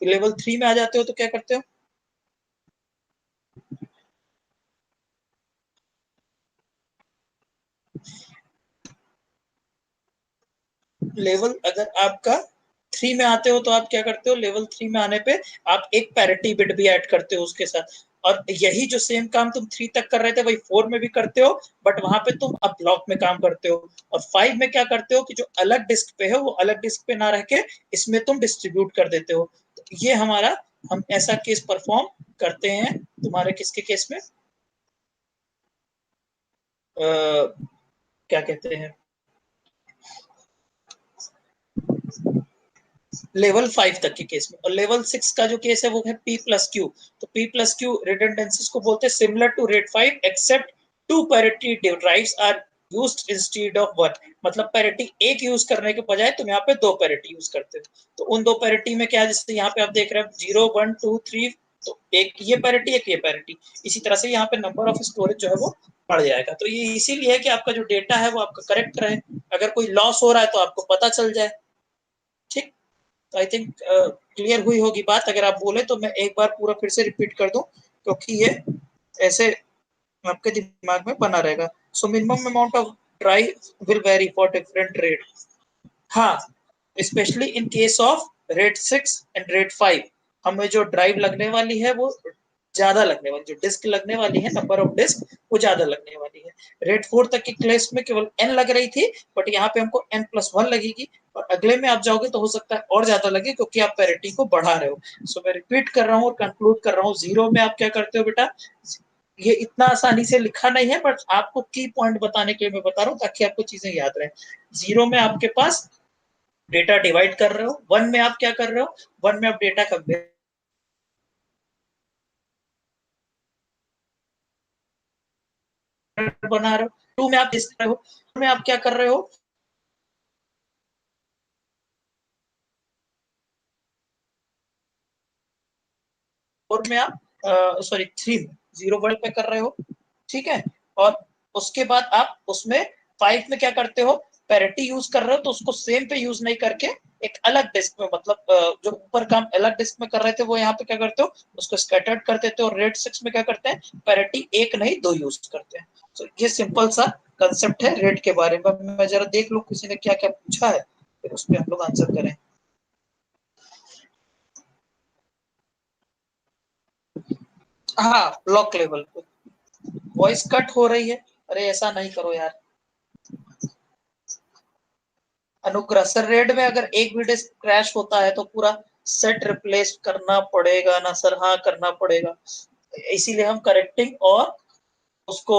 लेवल 3 में आ जाते हो तो क्या करते हो, लेवल अगर आपका 3 में आते हो तो आप क्या करते हो, लेवल 3 में आने पे आप एक पैरिटी बिट भी ऐड करते हो उसके साथ। और यही जो सेम काम तुम 3 तक कर रहे थे वही 4 में भी करते हो, बट वहां पे तुम अब ब्लॉक में काम करते हो। और 5 में क्या करते हो कि जो अलग डिस्क पे है वो अलग डिस्क पे ना रह के इसमें तुम डिस्ट्रीब्यूट कर देते हो। तो ये हमारा, हम ऐसा केस परफॉर्म करते हैं। तुम्हारे किसके केस में, क्या कहते हैं, लेवल 5 तक के केस में। और लेवल 6 का जो केस है वो है P+Q। तो P+Q रिडंडेंसीज को बोलते हैं similar to RAID 5 except 2 parity drives are used instead of 1। मतलब पैरिटी एक यूज करने के बजाय तुम यहाँ पे 2 पैरिटी यूज करते हो। तो उन 2 पैरिटी में क्या है, जैसे यहाँ पे आप देख रहे हो 0 1 2 3, तो एक ये पैरिटी एक ये पैरिटी। इसी तरह से यहाँ पे नंबर ऑफ स्टोरेज जो है वो बढ़ जाएगा। तो ये इसीलिए है कि आपका जो डेटा है वो आपका करेक्ट रहे, अगर कोई लॉस हो रहा है तो आपको पता चल जाए। ठीक। तो आई थिंक क्लियर हुई होगी बात। अगर आप बोले तो मैं एक बार पूरा फिर से रिपीट कर दूं, क्योंकि ये ऐसे आपके दिमाग में बना रहेगा। So minimum amount of drive will vary for different rate. हाँ, specially in case of rate 6 and rate 5, हमें जो ड्राइव लगने वाली है वो ज्यादा लगने वाली, जो डिस्क लगने वाली है, नंबर ऑफ डिस्क वो ज्यादा लगने वाली है। रेट 4 तक की क्लास में केवल n लग रही थी, बट यहाँ पे हमको n+1 लगेगी। और अगले में आप जाओगे तो हो सकता है और ज्यादा लगे, क्योंकि आप पैरिटी को बढ़ा रहे हो। सो मैं रिपीट कर रहा हूँ और कंक्लूड कर रहा हूँ। 0 में आप क्या करते हो बेटा, ये इतना आसानी से लिखा नहीं है, बट आपको की पॉइंट बताने के लिए मैं बता रहा हूँ ताकि आपको चीजें याद रहे। 0 में आपके पास डेटा डिवाइड कर रहे हो, 1 में आप क्या कर रहे हो, 1 में आप डेटा का बना रहे हो, 2 में आप इस रहे हो, में आप क्या कर रहे हो, और में आप सॉरी 3 में 0 वर्ल्ड पे कर रहे हो। ठीक है। और उसके बाद आप उसमें 5 में क्या करते हो, पैरिटी यूज कर रहे हो, तो उसको सेम पे यूज नहीं करके एक अलग डिस्क में, मतलब जो ऊपर काम अलग डिस्क में कर रहे थे वो यहाँ पे क्या करते हो, उसको स्कैटर्ड कर देते हो। रेट 6 में क्या करते हैं, पैरिटी एक नहीं 2 यूज करते हैं। तो ये सिंपल सा कंसेप्ट है रेट के बारे में। मैं जरा देख लूं किसी ने क्या क्या पूछा है, फिर उस पर हम लोग आंसर करें। हाँ, ब्लॉक लेवल पे वॉइस कट हो रही है। अरे ऐसा नहीं करो यार। अनुग्रह सर, रेड में अगर एक भी डिस्क क्रैश होता है तो पूरा सेट रिप्लेस करना पड़ेगा ना सर? हाँ, करना पड़ेगा। इसीलिए हम करेक्टिंग और उसको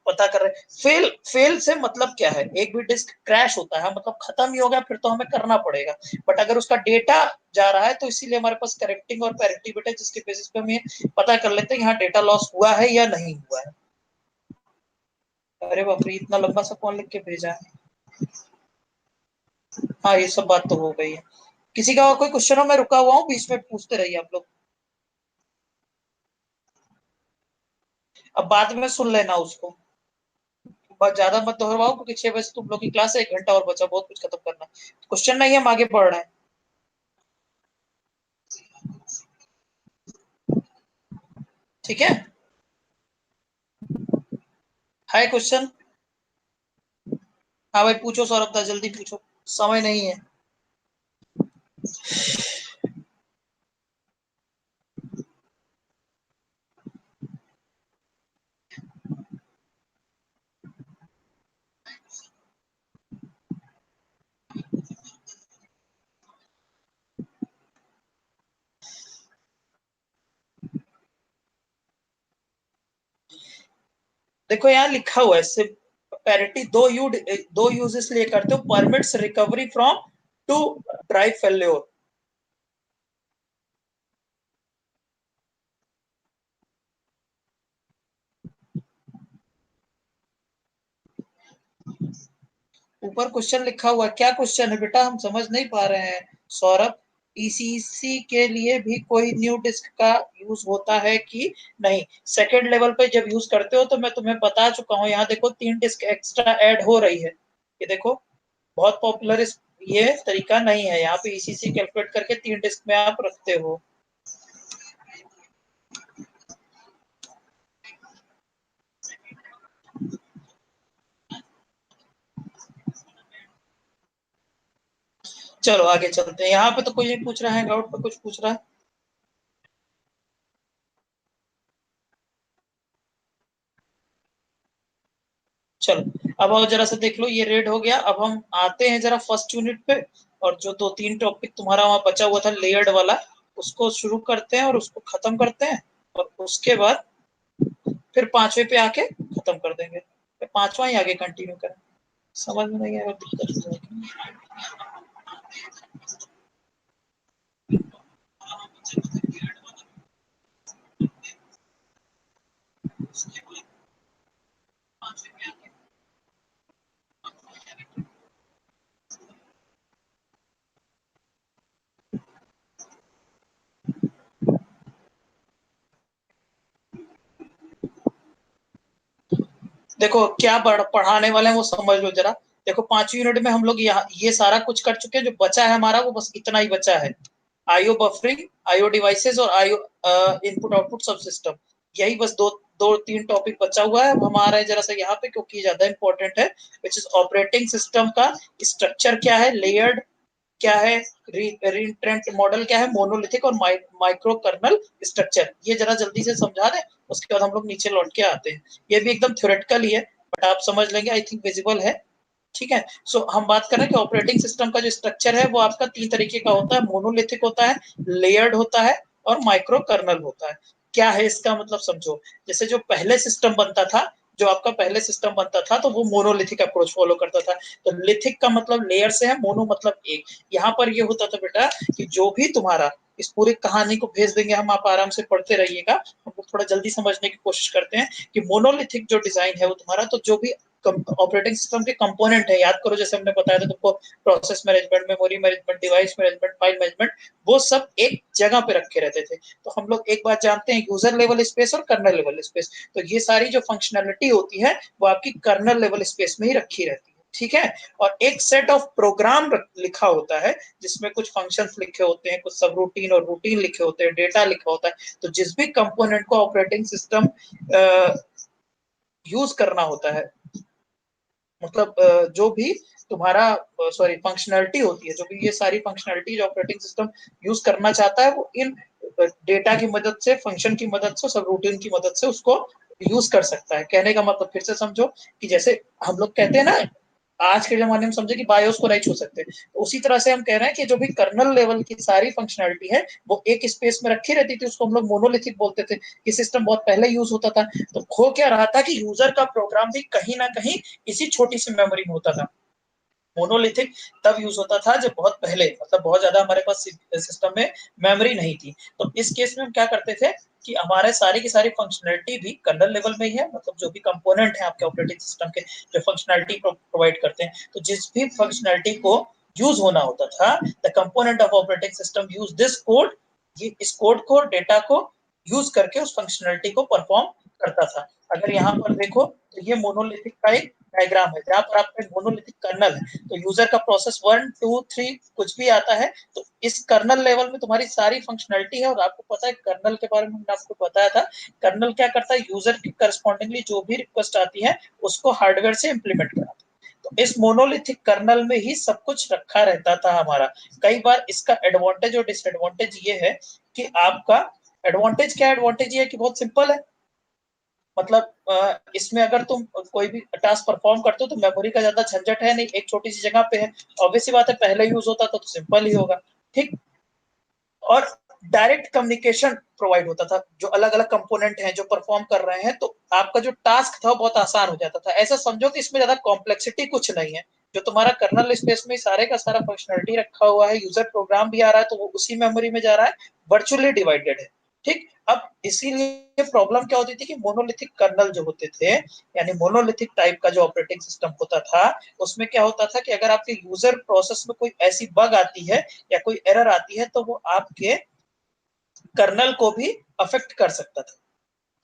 पता कर रहे हैं। फेल फेल से मतलब क्या है, एक भी डिस्क क्रैश होता है मतलब खत्म ही हो गया, फिर तो हमें करना पड़ेगा। बट अगर उसका डेटा जा रहा है तो इसीलिए हमारे पास करेक्टिंग और पैरिटी बिट है, जिसके बेसिस पे हम ये पता कर लेते हैं कि हाँ डेटा लॉस हुआ है या नहीं हुआ है। अरे बाप रे, इतना लंबा सा कौन लिख के भेजा है। हाँ, ये सब बात तो हो गई है। किसी का और कोई क्वेश्चन हो, मैं रुका हुआ हूँ, बीच में पूछते रहिए आप लोग। अब बाद में सुन लेना उसको, बहुत ज्यादा मत दोहराओ, क्योंकि 6 बजे तुम लोग की क्लास है, 1 घंटा और बचा, बहुत कुछ खत्म करना है। क्वेश्चन नहीं है, हम आगे बढ़ रहे हैं। ठीक है। है क्वेश्चन? हाँ भाई पूछो सौरभ दा, जल्दी पूछो, समय नहीं है। देखो यहाँ लिखा हुआ है पैरिटी दो यूजेस लिए करते हो, permits recovery from two drive failure. ऊपर क्वेश्चन लिखा हुआ है, क्या क्वेश्चन है बेटा, हम समझ नहीं पा रहे हैं सौरभ। ईसीसी के लिए भी कोई न्यू डिस्क का यूज होता है कि नहीं? सेकेंड लेवल पे जब यूज करते हो तो मैं तुम्हें बता चुका हूँ, यहाँ देखो 3 डिस्क एक्स्ट्रा ऐड हो रही है, ये देखो बहुत पॉपुलर इस ये तरीका नहीं है, यहाँ पे ईसीसी कैलकुलेट करके 3 डिस्क में आप रखते हो। चलो आगे चलते हैं, यहाँ पे तो कोई नहीं पूछ रहा है, डाउट पे कुछ पूछ रहा है? चलो अब आओ जरा सा देख लो, ये रेड हो गया। अब हम आते हैं जरा फर्स्ट यूनिट पे, और जो 2-3 टॉपिक तुम्हारा वहां बचा हुआ था लेयर्ड वाला, उसको शुरू करते हैं और उसको खत्म करते हैं, और उसके बाद फिर 5वें पे आके खत्म कर देंगे। फिर 5वां ही आगे कंटिन्यू करें। समझ में नहीं आया दिक्कत है। देखो क्या पढ़ाने वाले हैं वो समझ लो जरा। देखो 5वीं यूनिट में हम लोग यहाँ ये सारा कुछ कर चुके हैं, जो बचा है हमारा वो बस इतना ही बचा है, आईओ बफरिंग, आईओ डिवाइसेस और आईओ इनपुट आउटपुट सब सिस्टम। यही बस दो दो तीन टॉपिक बचा हुआ है। अब हमारा जरा सा यहाँ पे क्योंकि ज्यादा इंपॉर्टेंट है, विच इज ऑपरेटिंग सिस्टम का स्ट्रक्चर क्या है, लेयर्ड क्या है, रिट्रेंट मॉडल क्या है, मोनोलिथिक और माइक्रो कर्नल स्ट्रक्चर, ये जरा जल्दी से समझा दें, उसके बाद हम लोग नीचे लौट के आते हैं। ये भी एकदम थ्योरेटिकल ही है, बट आप समझ लेंगे, आई थिंक विजिबल है। ठीक है, सो हम बात कर रहे हैं कि ऑपरेटिंग सिस्टम का जो स्ट्रक्चर है वो आपका 3 तरीके का होता है, मोनोलिथिक होता है, लेयर्ड होता है और माइक्रो कर्नल होता है। क्या है इसका मतलब समझो, जैसे जो पहले सिस्टम बनता था, जो आपका पहले सिस्टम बनता था तो वो मोनोलिथिक अप्रोच फॉलो करता था। तो लिथिक का मतलब लेयर से है, मोनो मतलब एक। यहाँ पर ये होता था बेटा कि जो भी तुम्हारा, इस पूरी कहानी को भेज देंगे हम, आप आराम से पढ़ते रहिएगा, हम लोग थोड़ा जल्दी समझने की कोशिश करते हैं कि मोनोलिथिक जो डिजाइन है वो तुम्हारा, तो जो भी ऑपरेटिंग सिस्टम के कंपोनेंट है, याद करो जैसे हमने बताया था तुमको, process management, memory management, device management, file management, वो सब एक जगह पे रखे रहते थे। तो हम लोग एक बात जानते हैं, यूजर लेवल स्पेस और कर्नल लेवल स्पेस, तो ये सारी जो फंक्शनैलिटी होती है वो आपकी कर्नल लेवल स्पेस में ही रखी रहती है। ठीक है, और एक सेट ऑफ प्रोग्राम लिखा होता है जिसमें कुछ फंक्शंस लिखे होते हैं, कुछ सब रूटीन और रूटीन लिखे होते हैं, डेटा लिखा होता है। तो जिस भी कंपोनेंट को ऑपरेटिंग सिस्टम यूज करना होता है, मतलब जो भी तुम्हारा सॉरी फंक्शनैलिटी होती है, जो भी ये सारी फंक्शनैलिटी जो ऑपरेटिंग सिस्टम यूज करना चाहता है, वो इन डेटा की मदद से, फंक्शन की मदद से, सब रूटीन की मदद से उसको यूज कर सकता है। कहने का मतलब फिर से समझो कि जैसे हम लोग कहते हैं ना, आज के जमाने में समझे कि बायोस को नहीं छू सकते, तो उसी तरह से हम कह रहे हैं कि जो भी कर्नल लेवल की सारी फंक्शनैलिटी है वो एक स्पेस में रखी रहती थी, उसको हम लोग मोनोलिथिक बोलते थे। ये सिस्टम बहुत पहले यूज होता था। तो हो क्या रहा था कि यूजर का प्रोग्राम भी कहीं ना कहीं इसी छोटी सी मेमोरी में होता था। मोनोलिथिक तब यूज होता था जब बहुत पहले, मतलब बहुत ज्यादा हमारे पास सिस्टम में मेमोरी नहीं थी। तो इस केस में हम क्या करते थे कि हमारे सारी की सारी फंक्शनैलिटी भी कर्नल लेवल में ही है, मतलब जो भी कंपोनेंट है आपके ऑपरेटिंग सिस्टम के जो फंक्शनैलिटी प्रोवाइड करते हैं, तो जिस भी फंक्शनैलिटी को यूज होना होता था, the component of operating system use this code, ये इस कोड को, डेटा को यूज करके उस फंक्शनैलिटी को परफॉर्म करता था। अगर यहाँ पर देखो तो ये मोनोलिथिक का एक डायग्राम है, जहां पर आपका मोनोलिथिक कर्नल है, तो यूजर का प्रोसेस 1 2 3 कुछ भी आता है, तो इस कर्नल लेवल में तुम्हारी सारी फंक्शनैलिटी है। और आपको पता है कर्नल के बारे में मैंने आपको बताया था, कर्नल क्या करता है, यूजर की करस्पॉन्डिंगली जो भी रिक्वेस्ट आती है उसको हार्डवेयर से इंप्लीमेंट कराता है। तो इस मोनोलिथिक कर्नल में ही सब कुछ रखा रहता था हमारा। कई बार इसका एडवांटेज और डिसएडवांटेज ये है कि आपका, एडवांटेज क्या, एडवांटेज ये है कि बहुत सिंपल है, मतलब इसमें अगर तुम कोई भी टास्क परफॉर्म करते हो तो मेमोरी का ज्यादा झंझट है नहीं, एक छोटी सी जगह पे है। ऑब्वियस सी बात है, पहले यूज होता तो सिंपल ही होगा। ठीक, और डायरेक्ट कम्युनिकेशन प्रोवाइड होता था, जो अलग अलग कंपोनेंट हैं जो परफॉर्म कर रहे हैं, तो आपका जो टास्क था बहुत आसान हो जाता था। ऐसा समझो कि इसमें ज्यादा कॉम्प्लेक्सिटी कुछ नहीं है, जो तुम्हारा कर्नल स्पेस में सारे का सारा फंक्शनलिटी रखा हुआ है, यूजर प्रोग्राम भी आ रहा है तो वो उसी मेमोरी में जा रहा है, वर्चुअली डिवाइडेड है। ठीक, अब इसीलिए प्रॉब्लम क्या होती थी कि मोनोलिथिक कर्नल जो होते थे, यानी मोनोलिथिक टाइप का जो ऑपरेटिंग सिस्टम होता था, उसमें क्या होता था कि अगर आपके यूजर प्रोसेस में कोई ऐसी बग आती है या कोई एरर आती है, तो वो आपके कर्नल को भी अफेक्ट कर सकता था।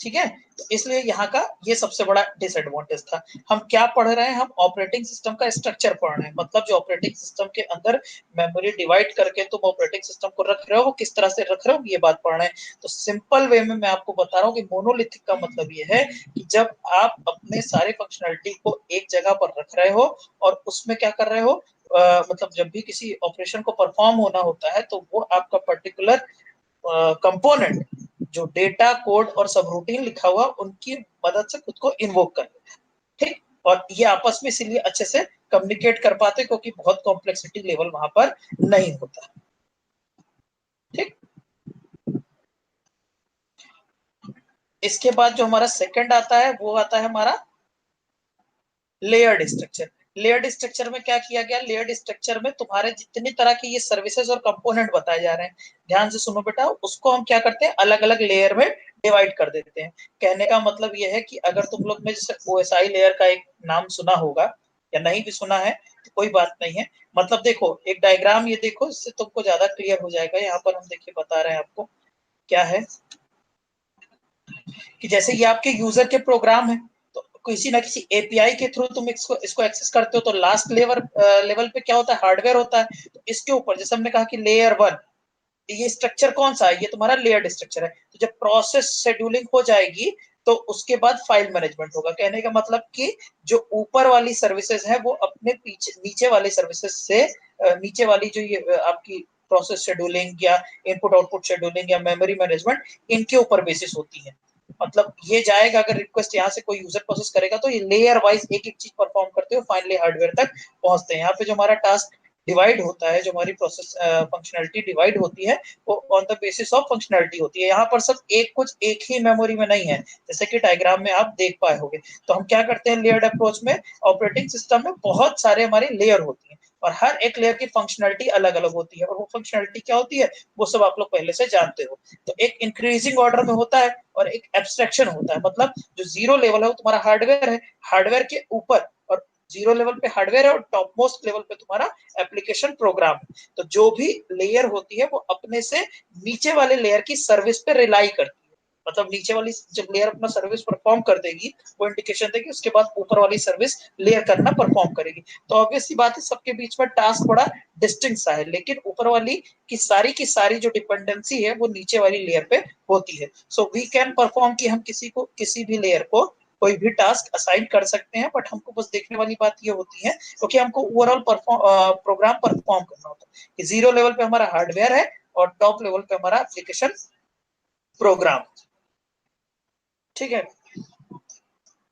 ठीक है, तो इसलिए यहाँ का ये सबसे बड़ा डिसएडवांटेज था। हम क्या पढ़ रहे हैं, हम ऑपरेटिंग सिस्टम का स्ट्रक्चर पढ़ रहे हैं, मतलब जो ऑपरेटिंग सिस्टम के अंदर मेमोरी डिवाइड करके तुम ऑपरेटिंग सिस्टम को रख रहे हो, किस तरह से रख रहे हो, ये बात पढ़ रहे हैं। तो सिंपल वे में मैं आपको बता रहा हूँ कि मोनोलिथिक का मतलब ये है कि जब आप अपने सारे फंक्शनलिटी को एक जगह पर रख रहे हो और उसमें क्या कर रहे हो, मतलब जब भी किसी ऑपरेशन को परफॉर्म होना होता है तो वो आपका पर्टिकुलर कंपोनेंट जो डेटा कोड और सब रूटीन लिखा हुआ उनकी मदद से खुद को इन्वोक कर लेता है। ठीक, और ये आपस में इसीलिए अच्छे से कम्युनिकेट कर पाते क्योंकि बहुत कॉम्प्लेक्सिटी लेवल वहां पर नहीं होता। ठीक, इसके बाद जो हमारा सेकंड आता है वो आता है हमारा लेयर्ड स्ट्रक्चर। लेयर्ड स्ट्रक्चर में क्या किया गया, लेयर्ड स्ट्रक्चर में तुम्हारे जितनी तरह की ये सर्विसेज और कंपोनेंट बताए जा रहे हैं, ध्यान से सुनो बेटा, उसको हम क्या करते हैं, अलग अलग लेयर में डिवाइड कर देते हैं। कहने का मतलब ये है कि अगर तुम लोग ने जैसे ओएसआई लेयर का एक नाम सुना होगा या नहीं भी सुना है तो कोई बात नहीं है, मतलब देखो एक डायग्राम ये देखो, इससे तुमको ज्यादा क्लियर हो जाएगा। यहाँ पर हम देखिए बता रहे हैं आपको क्या है कि जैसे ये आपके यूजर के प्रोग्राम है, तो किसी ना किसी एपीआई के थ्रू तुम इसको एक्सेस करते हो, तो लास्ट लेवल पे क्या होता है, हार्डवेयर होता है। तो इसके ऊपर जैसे हमने कहा कि लेयर 1, ये स्ट्रक्चर कौन सा है, ये तुम्हारा लेयर्ड स्ट्रक्चर है। तो जब प्रोसेस शेड्यूलिंग हो जाएगी तो उसके बाद फाइल मैनेजमेंट होगा। कहने का मतलब कि जो ऊपर वाली सर्विसेज है वो अपने पीछे नीचे वाली सर्विसेज से नीचे वाली जो ये आपकी प्रोसेस शेड्यूलिंग या इनपुट आउटपुट शेड्यूलिंग या मेमोरी मैनेजमेंट, इनके ऊपर बेसिस होती है। मतलब ये जाएगा, अगर रिक्वेस्ट यहाँ से कोई यूजर प्रोसेस करेगा तो ये लेयर वाइज एक एक चीज परफॉर्म करते हुए फाइनली हार्डवेयर तक पहुंचते हैं। यहाँ पे जो हमारा टास्क डिवाइड होता है, जो हमारी प्रोसेस फंक्शनलिटी डिवाइड होती है, वो on the basis of functionality होती है। यहाँ पर सब एक ही मेमोरी में नहीं है, जैसे कि डायग्राम में आप देख पाए होंगे। तो हम क्या करते हैं लेयर्ड अप्रोच में, ऑपरेटिंग सिस्टम में बहुत सारे हमारे लेयर होती है और हर एक लेयर की फंक्शनलिटी अलग अलग होती है, और वो फंक्शनलिटी क्या होती है वो सब आप लोग पहले से जानते हो। तो एक इंक्रीजिंग ऑर्डर में होता है और एक एब्स्ट्रैक्शन होता है। मतलब जो जीरो लेवल है वो तुम्हारा हार्डवेयर है, हार्डवेयर के ऊपर, और जीरो लेवल पे हार्डवेयर है और टॉप मोस्ट लेवल पे तुम्हारा एप्लीकेशन प्रोग्राम है। तो जो भी लेयर होती है वो अपने से नीचे वाले लेयर की सर्विस पे रिलाई करती है। मतलब नीचे वाली जब लेयर अपना सर्विस परफॉर्म कर देगी, वो इंडिकेशन देगी, उसके बाद ऊपर वाली सर्विस लेयर करना परफॉर्म करेगी। तो ऑब्वियस सी बात है, सबके बीच में टास्क बड़ा डिस्टिंक्ट सा है, लेकिन ऊपर वाली की सारी जो डिपेंडेंसी है वो नीचे वाली लेयर पे होती है। सो वी कैन परफॉर्म कि हम किसी भी लेयर को कोई भी टास्क असाइन कर सकते हैं, बट हमको बस देखने वाली बात ये होती है क्योंकि हमको ओवरऑल प्रोग्राम परफॉर्म करना होता है कि जीरो लेवल पे हमारा हार्डवेयर है और टॉप लेवल पे हमारा एप्लीकेशन प्रोग्राम। ठीक है,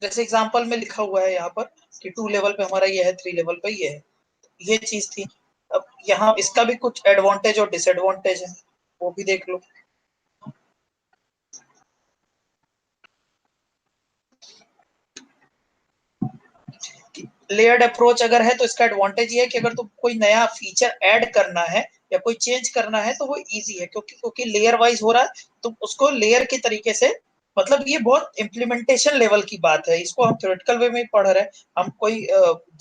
जैसे एग्जांपल में लिखा हुआ है यहाँ पर कि 2 लेवल पे हमारा ये है, 3 लेवल पे ये है, ये चीज थी। अब यहाँ इसका भी कुछ एडवांटेज और डिसएडवांटेज है, वो भी देख लो। लेयर्ड अप्रोच अगर है तो इसका एडवांटेज ये है कि अगर तुम कोई नया फीचर ऐड करना है या कोई चेंज करना है तो वो इजी है, क्योंकि लेयर वाइज हो रहा है, तुम उसको लेयर के तरीके से, मतलब ये बहुत इम्प्लीमेंटेशन लेवल की बात है, इसको हम थ्योरेटिकल वे में पढ़ रहे हैं, हम कोई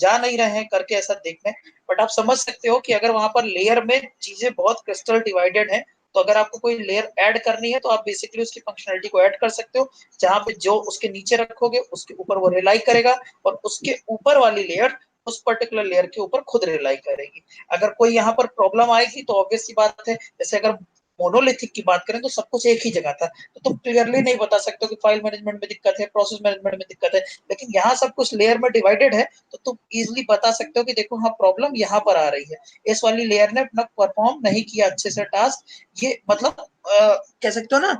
जा नहीं रहे हैं करके ऐसा देखने। बट आप समझ सकते हो कि अगर वहां पर लेयर में चीजें बहुत क्रिस्टल डिवाइडेड है, तो अगर आपको कोई लेयर ऐड करनी है तो आप बेसिकली उसकी फंक्शनलिटी को ऐड कर सकते हो, जहां पे जो उसके नीचे रखोगे उसके ऊपर वो रिलाई करेगा और उसके ऊपर वाली लेयर उस पर्टिकुलर लेयर के ऊपर खुद रिलाई करेगी। अगर कोई यहाँ पर प्रॉब्लम आएगी तो ऑब्वियस सी बात है, जैसे अगर मोनोलिथिक की बात करें तो सब कुछ एक ही जगह था, तो तुम क्लियरली नहीं बता सकते हो कि फाइल मैनेजमेंट में दिक्कत है, प्रोसेस मैनेजमेंट में दिक्कत है। लेकिन यहाँ सब कुछ लेयर में डिवाइडेड है, तो तुम इजिली बता सकते हो कि देखो हाँ प्रॉब्लम यहाँ पर आ रही है, इस वाली लेयर ने अपना परफॉर्म नहीं किया अच्छे से टास्क। ये मतलब कह सकते हो ना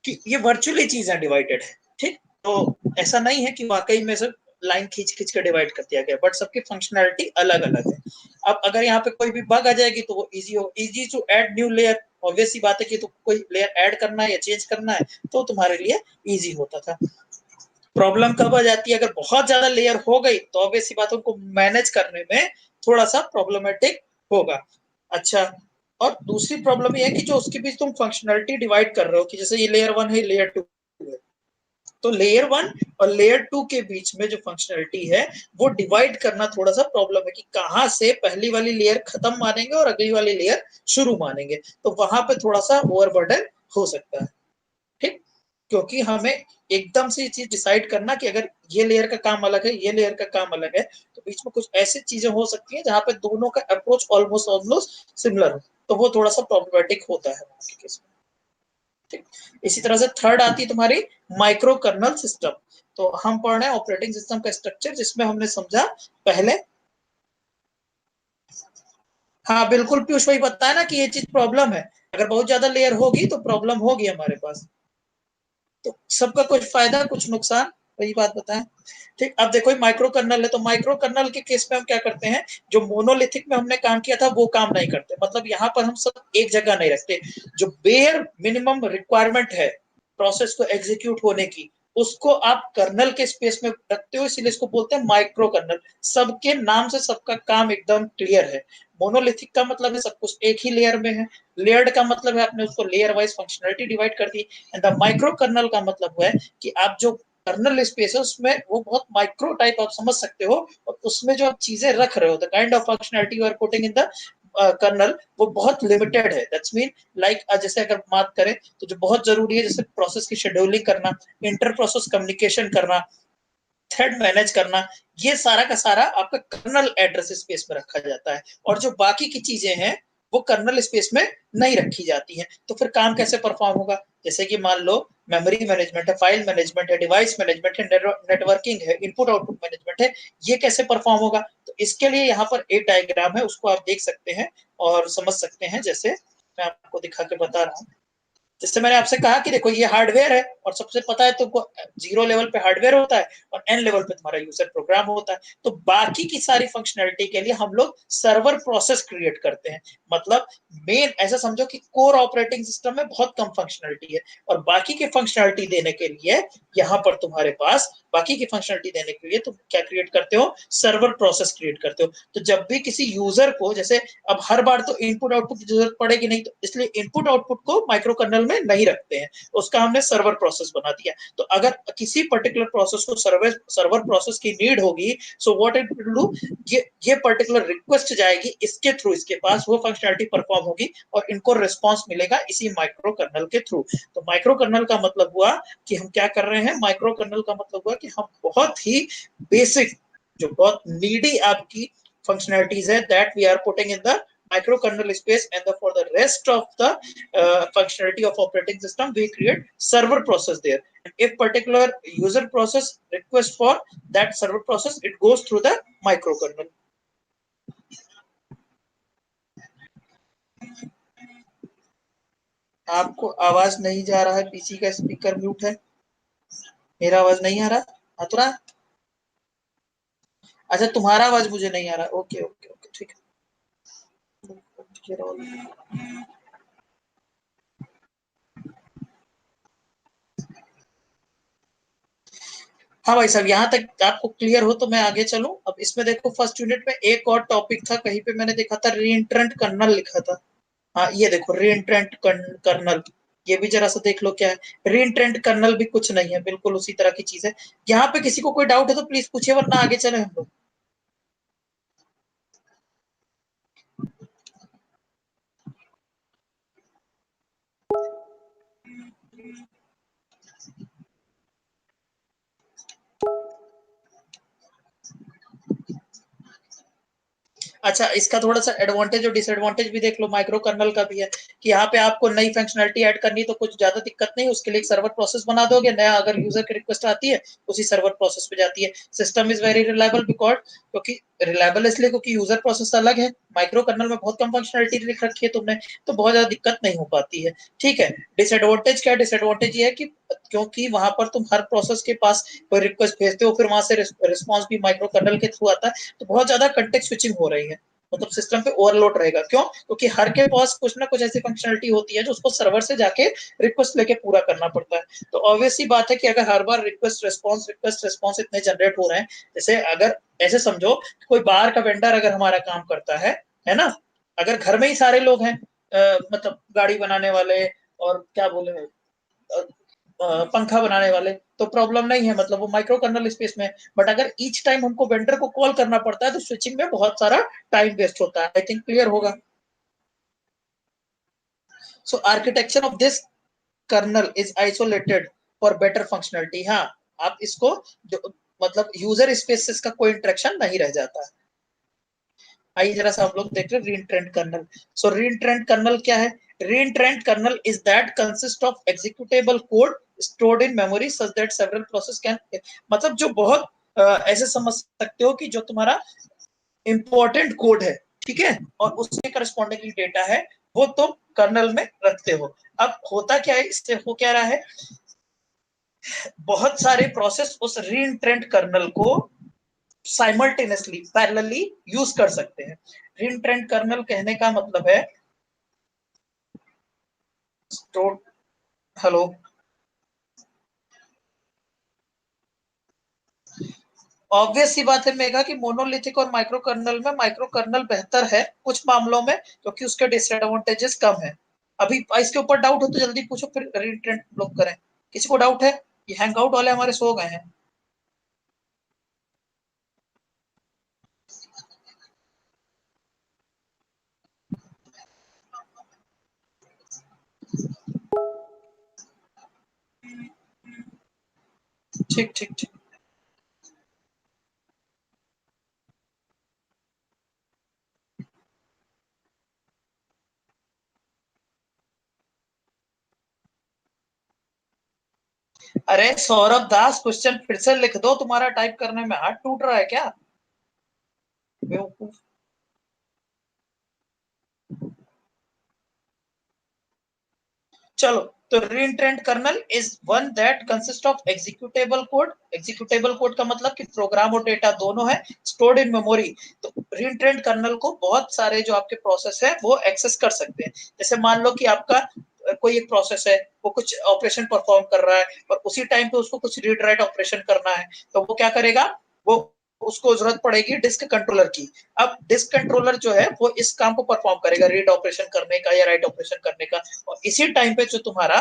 कि ये वर्चुअली चीजें डिवाइडेड है। ठीक, तो ऐसा नहीं है कि वाकई में सब लाइन खींच खींच के डिवाइड कर दिया गया, बट सबकी फंक्शनैलिटी अलग अलग है। अब अगर यहाँ पे कोई भी बग आ जाएगी तो वो easy to add new layer, obvious सी बात है कि तो कोई लेयर ऐड करना है या चेंज करना है तो तुम्हारे लिए इजी होता था। प्रॉब्लम कब आ जाती है, अगर बहुत ज्यादा लेयर हो गई तो ऑब्वियस सी बात है उनको मैनेज करने में थोड़ा सा प्रॉब्लमेटिक होगा। अच्छा, और दूसरी प्रॉब्लम ये है कि जो उसके बीच तुम फंक्शनलिटी डिवाइड कर रहे हो कि जैसे ये लेयर 1 है, लेयर 2 है, तो लेयर 1 और लेयर 2 के बीच में जो फंक्शनलिटी है वो डिवाइड करना थोड़ा सा प्रॉब्लम है कि कहां से पहली वाली लेयर खत्म मानेंगे और अगली वाली लेयर शुरू मानेंगे, तो वहां पे थोड़ा सा ओवरबर्डन हो सकता है। ठीक, क्योंकि हमें एकदम से ये चीज डिसाइड करना कि अगर ये लेयर का काम अलग है, ये लेयर का काम अलग है, तो बीच में कुछ ऐसी चीजें हो सकती है जहां पे दोनों का अप्रोच ऑलमोस्ट ऑलमोस्ट सिमिलर हो, तो वो थोड़ा सा प्रॉब्लमेटिक होता है के केस में। ठीक, इसी तरह से थर्ड आती है तुम्हारी माइक्रो कर्नल सिस्टम। तो हम पढ़ रहे हैं ऑपरेटिंग सिस्टम का स्ट्रक्चर, जिसमें हमने समझा पहले, हाँ बिल्कुल पीयूष भाई बताया ना कि ये चीज प्रॉब्लम है, अगर बहुत ज्यादा लेयर होगी तो प्रॉब्लम होगी हमारे पास, तो सबका कुछ फायदा कुछ नुकसान, वही बात बताएं। ठीक, अब देखो माइक्रो कर्नल है, तो माइक्रो कर्नल के केस में हम क्या करते हैं, जो मोनोलिथिक में हमने काम किया था वो काम नहीं करते, मतलब यहाँ पर हम सब एक जगह नहीं रखते, जो बेयर मिनिमम रिक्वायरमेंट है प्रोसेस को एग्जीक्यूट होने की, उसको आप कर्नल के स्पेस में रखते हो, इसलिए इसको बोलते हैं माइक्रो कर्नल। सबके नाम से सबका काम एकदम क्लियर है। मोनोलिथिक का मतलब है सब कुछ एक ही लेयर में है, लेयर्ड का मतलब है आपने उसको लेयर वाइज फंक्शनलिटी डिवाइड कर दी, एंड द माइक्रो कर्नल का मतलब है कि आप जो कर्नल स्पेस है उसमें वो बहुत माइक्रो टाइप आप समझ सकते हो, और उसमें जो आप चीजें रख रहे हो, the kind of functionality you are putting in the kernel, वो बहुत लिमिटेड है। दैट्स मीन लाइक जैसे अगर बात करें तो जो बहुत जरूरी है, जैसे प्रोसेस की शेड्यूलिंग करना, इंटर प्रोसेस कम्युनिकेशन करना, थ्रेड मैनेज करना, ये सारा का सारा आपका कर्नल एड्रेस स्पेस में रखा जाता है, और जो बाकी की चीजें हैं वो कर्नल स्पेस में नहीं रखी जाती हैं। तो फिर काम कैसे परफॉर्म होगा, जैसे कि मान लो मेमोरी मैनेजमेंट है, फाइल मैनेजमेंट है, डिवाइस मैनेजमेंट है, नेटवर्किंग है, इनपुट आउटपुट मैनेजमेंट है, ये कैसे परफॉर्म होगा, तो इसके लिए यहाँ पर एक डायग्राम है, उसको आप देख सकते हैं और समझ सकते हैं। जैसे मैं आपको दिखा के बता रहा हूँ, जिससे मैंने आपसे कहा कि देखो ये हार्डवेयर है, और सबसे पता है तुमको जीरो लेवल पे हार्डवेयर होता है और एन लेवल पे तुम्हारा यूजर प्रोग्राम होता है, तो बाकी की सारी फंक्शनलिटी के लिए हम लोग सर्वर प्रोसेस क्रिएट करते हैं। मतलब मेन ऐसा समझो कि कोर ऑपरेटिंग सिस्टम में बहुत कम फंक्शनलिटी है, और बाकी की फंक्शनलिटी देने के लिए यहाँ पर तुम्हारे पास बाकी की फंक्शनलिटी देने के लिए तुम क्या क्रिएट करते हो, सर्वर प्रोसेस क्रिएट करते हो। तो जब भी किसी यूजर को, जैसे अब हर बार तो इनपुट आउटपुट की जरूरत पड़ेगी नहीं, तो इसलिए इनपुट आउटपुट को माइक्रो कर्नल में नहीं रखते हैं, उसका हमने सर्वर प्रोसेस बना दिया। तो अगर किसी पर्टिकुलर प्रोसेस को सर्वर प्रोसेस की नीड होगी, so what it will do, ये पर्टिकुलर रिक्वेस्ट जाएगी इसके थ्रू, इसके पास वो फंक्शनलिटी परफॉर्म होगी और इनको रिस्पॉन्स मिलेगा इसी माइक्रो कर्नल के थ्रू। तो माइक्रो कर्नल का मतलब हुआ कि हम क्या कर रहे हैं, माइक्रो कर्नल का मतलब हुआ कि हम बहुत ही बेसिक, जो बहुत नीडी आपकी फंक्शनलिटीज है, that we are putting in the microkernel space, and for the rest of the functionality of operating system we create server process there. And if particular user process request for that server process, it goes through the microkernel. आपको आवाज नहीं जा रहा है, पीसी का स्पीकर म्यूट है, मेरा आवाज नहीं आ रहा, अतुरा? अच्छा तुम्हारा आवाज मुझे नहीं आ रहा, ओके ओके ओके ठीक है। हाँ भाई साहब, यहाँ तक आपको क्लियर हो तो मैं आगे चलूं। अब इसमें देखो फर्स्ट यूनिट में एक और टॉपिक था, कहीं पे मैंने देखा था रीएंट्रेंट कर्नल लिखा था। हाँ ये देखो रीएंट्रेंट कर्नल, ये भी जरा सा देख लो क्या है। रीएंट्रेंट कर्नल भी कुछ नहीं है, बिल्कुल उसी तरह की चीज है। यहाँ पे किसी को कोई डाउट है तो प्लीज पूछिए, वरना आगे चले हम लोग। अच्छा, इसका थोड़ा सा एडवांटेज और डिसएडवांटेज भी देख लो, माइक्रो कर्नल का भी है कि यहाँ पे आपको नई फंक्शनलिटी ऐड करनी तो कुछ ज्यादा दिक्कत नहीं, उसके लिए एक सर्वर प्रोसेस बना दोगे, नया अगर यूजर की रिक्वेस्ट आती है उसी सर्वर प्रोसेस पे जाती है। System is very reliable because, क्योंकि रिलायबल इसलिए क्योंकि यूजर प्रोसेस अलग है, माइक्रो कर्नल में बहुत कम फंक्शनलिटी लिख रखी है तुमने, तो बहुत ज्यादा दिक्कत नहीं हो पाती है। ठीक है, डिसएडवांटेज क्या, डिसएडवांटेज ये है कि क्योंकि वहां पर तुम हर प्रोसेस के पास कोई रिक्वेस्ट भेजते हो, फिर वहां से रिस्पॉन्स भी माइक्रो कर्नल के थ्रू आता है, तो बहुत ज्यादा कंटेक्स्ट स्विचिंग हो रही है। मतलब सिस्टम पे ओवरलोड रहेगा। क्यों? क्योंकि हर के पास कुछ ना कुछ ऐसी फंक्शनलिटी होती है जो उसको सर्वर से जाके रिक्वेस्ट लेके पूरा करना पड़ता है। तो ऑब्वियस सी बात है कि अगर हर बार रिक्वेस्ट रिस्पॉन्स इतने जनरेट हो रहे हैं, जैसे अगर ऐसे समझो कोई बाहर का वेंडर अगर हमारा काम करता है ना, अगर घर में ही सारे लोग हैं, मतलब गाड़ी बनाने वाले और क्या बोले, पंखा बनाने वाले, तो प्रॉब्लम नहीं है, मतलब वो माइक्रो कर्नल स्पेस में। बट अगर ईच टाइम हमको वेंडर को कॉल करना पड़ता है तो स्विचिंग में बहुत सारा टाइम वेस्ट होता है। आई थिंक क्लियर होगा। So architecture of this kernel is isolated for better functionality. हाँ, आप इसको जो मतलब यूजर स्पेस से इसका कोई इंटरेक्शन नहीं रह जाता है। आइए जरा सा हम लोग देख रहे हैं रीइंट्रेंट कर्नल। सो रीइंट्रेंट कर्नल क्या है? Reentrant kernel is that consist of executable code stored in memory such that several process can, मतलब जो बहुत ऐसे समझ सकते हो कि जो तुम्हारा इंपॉर्टेंट कोड है, ठीक है, और उसके करस्पॉन्डिंग डेटा है, वो तुम कर्नल में रखते हो। अब होता क्या है, इससे हो क्या रहा है, बहुत सारे प्रोसेस उस रीइंट्रेंट कर्नल को साइमल्टेनियसली पैरेलली यूज कर सकते हैं। रीइंट्रेंट कर्नल कहने का मतलब है स्टोर, हेलो, ऑब्वियस सी बात है मेगा कि मोनोलिथिक और माइक्रो कर्नल में माइक्रो कर्नल बेहतर है कुछ मामलों में, क्योंकि उसके डिसएडवांटेजेस कम है। अभी इसके ऊपर डाउट हो तो जल्दी पूछो, फिर रीट्रेंड लोग करें। किसी को डाउट है? ये हैंगआउट वाले हमारे सो गए हैं। ठीक ठीक ठीक। अरे सौरभ दास, क्वेश्चन फिर से लिख दो, तुम्हारा टाइप करने में हाथ टूट रहा है क्या? बेवकूफ। चलो, तो reentrant kernel is one that consist of executable code. Executable code का मतलब कि प्रोग्राम और डेटा दोनों है, स्टोर्ड इन मेमोरी। तो रीइंट्रेंट कर्नल को बहुत सारे जो आपके प्रोसेस है वो एक्सेस कर सकते हैं। जैसे मान लो कि आपका कोई एक प्रोसेस है, वो कुछ ऑपरेशन परफॉर्म कर रहा है और उसी टाइम पे उसको कुछ रीड राइट ऑपरेशन करना है, तो वो क्या करेगा, वो उसको जरूरत पड़ेगी डिस्क कंट्रोलर की। अब डिस्क कंट्रोलर जो है वो इस काम को परफॉर्म करेगा, रीड ऑपरेशन करने का या राइट ऑपरेशन करने का। और इसी टाइम पे जो तुम्हारा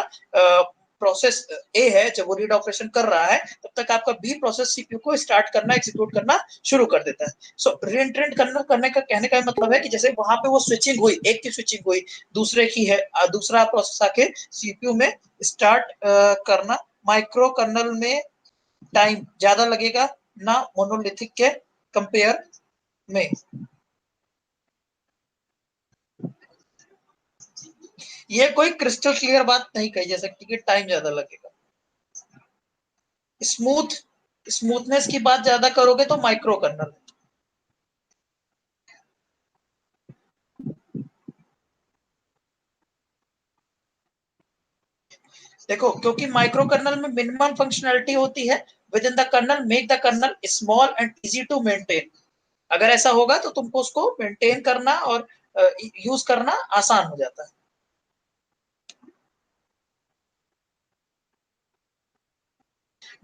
प्रोसेस ए है, जब वो रीड ऑपरेशन कर रहा है, तब तक आपका बी प्रोसेस सीपीयू को स्टार्ट करना, एग्जीक्यूट करना शुरू कर देता है। सो रीएंट्रेंट करने का कहने का मतलब है कि जैसे वहां पे वो स्विचिंग हुई, एक की स्विचिंग हुई, दूसरे की है, दूसरा प्रोसेस आके सीपीयू में स्टार्ट करना। माइक्रो कर्नल में टाइम ज्यादा लगेगा ना मोनोलिथिक के कंपेयर में। ये कोई क्रिस्टल क्लियर बात नहीं कही जा सकती कि टाइम ज्यादा लगेगा। स्मूथ स्मूथनेस की बात ज्यादा करोगे तो माइक्रो कर्नल। देखो, क्योंकि माइक्रो कर्नल में मिनिमम फंक्शनैलिटी होती है within the kernel, make the kernel small and easy to maintain. अगर ऐसा होगा तो तुमको उसको मेंटेन करना और यूज करना आसान हो जाता है।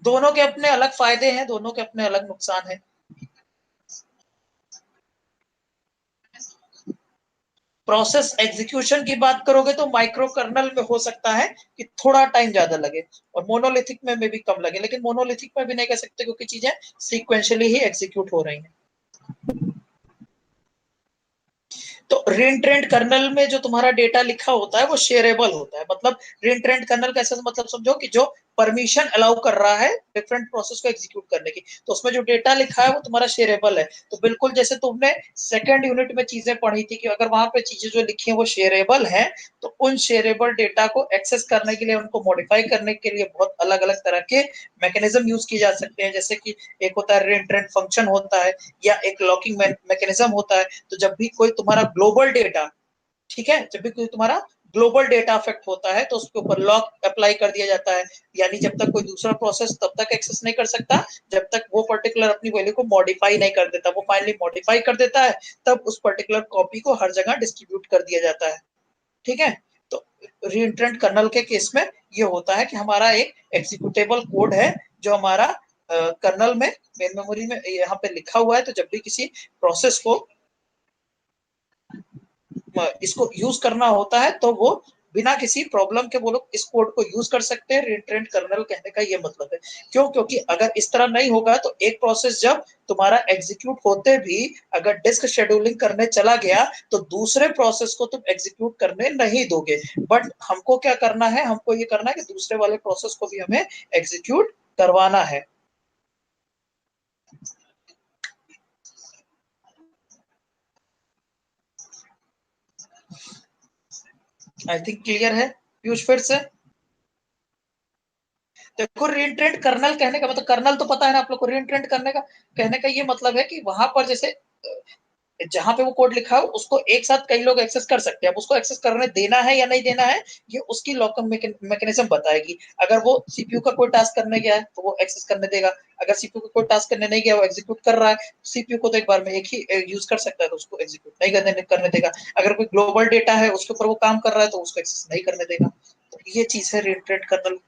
दोनों के अपने अलग फायदे हैं, दोनों के अपने अलग नुकसान हैं। प्रोसेस एग्जीक्यूशन की बात करोगे तो माइक्रो कर्नल में हो सकता है कि थोड़ा टाइम ज्यादा लगे और मोनोलिथिक में भी कम लगे, लेकिन मोनोलिथिक में भी नहीं कह सकते क्योंकि चीजें सीक्वेंशियली ही एग्जीक्यूट हो रही हैं। तो रीइंट्रेंट कर्नल में जो तुम्हारा डेटा लिखा होता है वो शेयरेबल होता है। मतलब रीइंट्रेंट कर्नल कैसे, मतलब समझो कि जो परमिशन अलाउ कर रहा है डिफरेंट प्रोसेस को एग्जीक्यूट करने की, तो उसमें जो डेटा लिखा है वो तुम्हारा शेयरेबल है। तो बिल्कुल जैसे तुमने सेकंड यूनिट में चीजें पढ़ी थी कि अगर वहां पे चीजें जो लिखी है वो शेयरेबल है, तो उन शेयरेबल डेटा को एक्सेस करने के लिए, उनको मॉडिफाई करने के लिए बहुत अलग अलग तरह के मैकेनिज्म यूज किए जा सकते हैं। जैसे कि एक होता है रीइंट्रेंट फंक्शन होता है, या एक लॉकिंग मैकेनिज्म होता है। तो जब भी कोई तुम्हारा ग्लोबल डेटा, ठीक है, जब भी कोई तुम्हारा ग्लोबल डेटा अफेक्ट होता है तो उसके ऊपर लॉक अप्लाई कर दिया जाता है, यानी जब तक कोई दूसरा प्रोसेस तब तक एक्सेस नहीं कर सकता जब तक वो पर्टिकुलर अपनी वैल्यू को मॉडिफाई नहीं कर देता। वो फाइनली मॉडिफाई कर देता है, तब उस पर्टिकुलर कॉपी को हर जगह डिस्ट्रीब्यूट कर दिया जाता है। ठीक है, तो रीइंट्रेंट कर्नल के केस में ये होता है कि हमारा एक एग्जीक्यूटेबल कोड है जो हमारा कर्नल में मेन मेमोरी में यहाँ पे लिखा हुआ है। तो जब भी किसी प्रोसेस को इसको यूज करना होता है तो वो बिना किसी प्रॉब्लम के वो लोग इस कोड को यूज कर सकते हैं। रीइंट्रेंट कर्नल कहने का ये मतलब है। क्यों? क्योंकि अगर इस तरह नहीं होगा तो एक प्रोसेस जब तुम्हारा एग्जीक्यूट होते भी अगर डिस्क शेड्यूलिंग करने चला गया तो दूसरे प्रोसेस को तुम एग्जीक्यूट करने नहीं दोगे। बट हमको क्या करना है, हमको ये करना है कि दूसरे वाले प्रोसेस को भी हमें एग्जीक्यूट करवाना है। आई थिंक क्लियर है पीयूष फिर से। देखो रीइंट्रेंट कर्नल कहने का मतलब, कर्नल तो पता है ना आप लोग को। रीइंट्रेंट करने का कहने का ये मतलब है कि वहां पर जैसे जहां पे वो कोड लिखा है उसको एक साथ कई लोग एक्सेस कर सकते हैं। अब उसको एक्सेस करने देना है या नहीं देना है ये उसकी लॉकअप मैकेनिज्म बताएगी। अगर वो सीपीयू का कोई टास्क करने गया है तो वो एक्सेस करने देगा। अगर सीपीयू का कोई टास्क करने नहीं गया, वो एग्जीक्यूट कर रहा है, सीपीयू को तो एक बार में एक ही यूज कर सकता है तो उसको एग्जीक्यूट नहीं करने देगा। अगर कोई ग्लोबल डेटा है उसके ऊपर वो काम कर रहा है तो उसको एक्सेस नहीं करने देगा। तो ये चीज है रीइंट्रेंट कर्नल।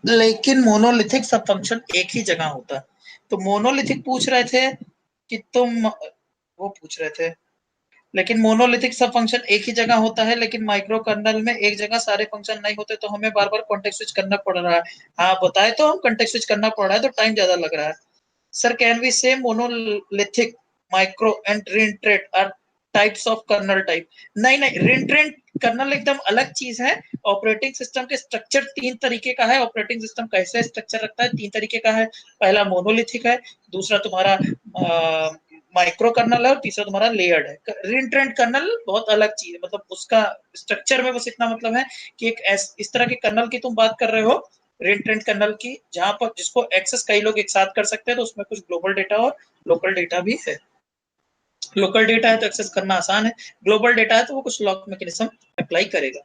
लेकिन मोनोलिथिक सब फंक्शन एक ही जगह होता है। तो मोनोलिथिक पूछ रहे थे कि तुम वो पूछ रहे थे, लेकिन मोनोलिथिक सब फंक्शन एक ही जगह होता है, लेकिन माइक्रो कर्नल में एक जगह सारे फंक्शन नहीं होते तो हमें बार बार कॉन्टेक्स्ट स्विच करना पड़ रहा है। हाँ बताए तो हम कॉन्टेक्स्ट स्विच करना पड़ रहा है तो टाइम ज्यादा लग रहा है। Sir can we say monolithic micro and reentrant are types of kernel type? नहीं नहीं, रीइंट्रेंट कर्नल एकदम अलग चीज है। ऑपरेटिंग सिस्टम के स्ट्रक्चर तीन तरीके का है। ऑपरेटिंग सिस्टम कैसे स्ट्रक्चर रखता है तीन तरीके का है। पहला मोनोलिथिक है, दूसरा तुम्हारा माइक्रो कर्नल है और तीसरा तुम्हारा लेयर्ड है। रीइंट्रेंट कर्नल बहुत अलग चीज है, मतलब उसका स्ट्रक्चर में बस इतना मतलब है कि एक इस तरह के कर्नल की तुम बात कर रहे हो, रीइंट्रेंट कर्नल की, जहां पर जिसको एक्सेस कई लोग एक साथ कर सकते हैं। तो उसमें कुछ ग्लोबल डेटा और लोकल डेटा भी है। लोकल डेटा है तो एक्सेस करना आसान है, ग्लोबल डेटा है तो वो कुछ लॉक मैकेनिज्म अप्लाई करेगा।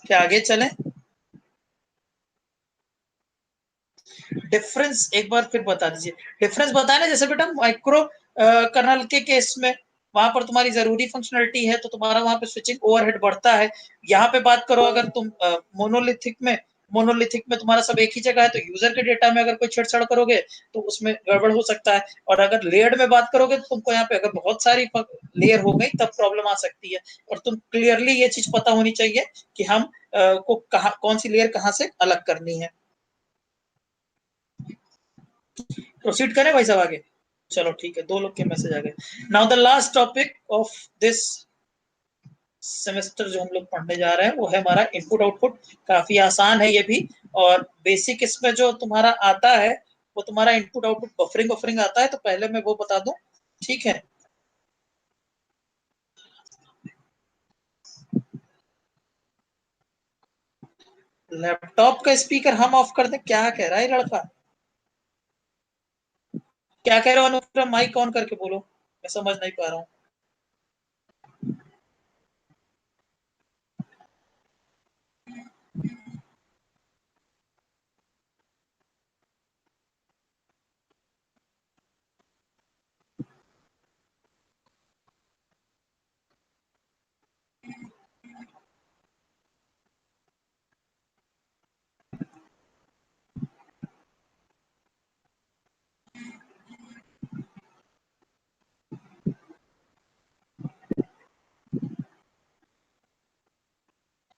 क्या आगे चले? डिफरेंस एक बार फिर बता दीजिए। डिफरेंस बताया ना, जैसे बेटा माइक्रो कर्नल के केस में वहां पर तुम्हारी जरूरी फंक्शनलिटी है तो तुम्हारा वहां पे स्विचिंग ओवरहेड बढ़ता है। यहाँ पे बात करो अगर तुम मोनोलिथिक में तुम्हारा सब एक ही जगह है तो यूजर के डेटा में अगर कोई छेड़छाड़ करोगे तो उसमें गड़बड़ हो सकता है। और अगर लेयर्ड में बात करोगे तो तुमको यहाँ पे अगर बहुत सारी लेयर हो गई तब प्रॉब्लम आ सकती है। और तुम क्लियरली ये चीज पता होनी चाहिए कि हम को कहा कौन सी लेयर कहाँ से अलग करनी है। प्रोसीड करें भाई साहब आगे? चलो ठीक है, दो लोग के मैसेज आ गए। Now the last topic of this semester जो हम लोग पढ़ने जा रहे हैं वो है हमारा इनपुट आउटपुट। काफी आसान है ये भी। और बेसिक इसमें जो तुम्हारा आता है वो तुम्हारा इनपुट आउटपुट बफरिंग बफरिंग आता है। तो पहले मैं वो बता दूं, ठीक है। लैपटॉप का स्पीकर हम ऑफ कर दें? क्या कह रहा है लड़का? क्या कह रहे हो अनुप्रा? माइक ऑन करके बोलो, मैं समझ नहीं पा रहा हूँ।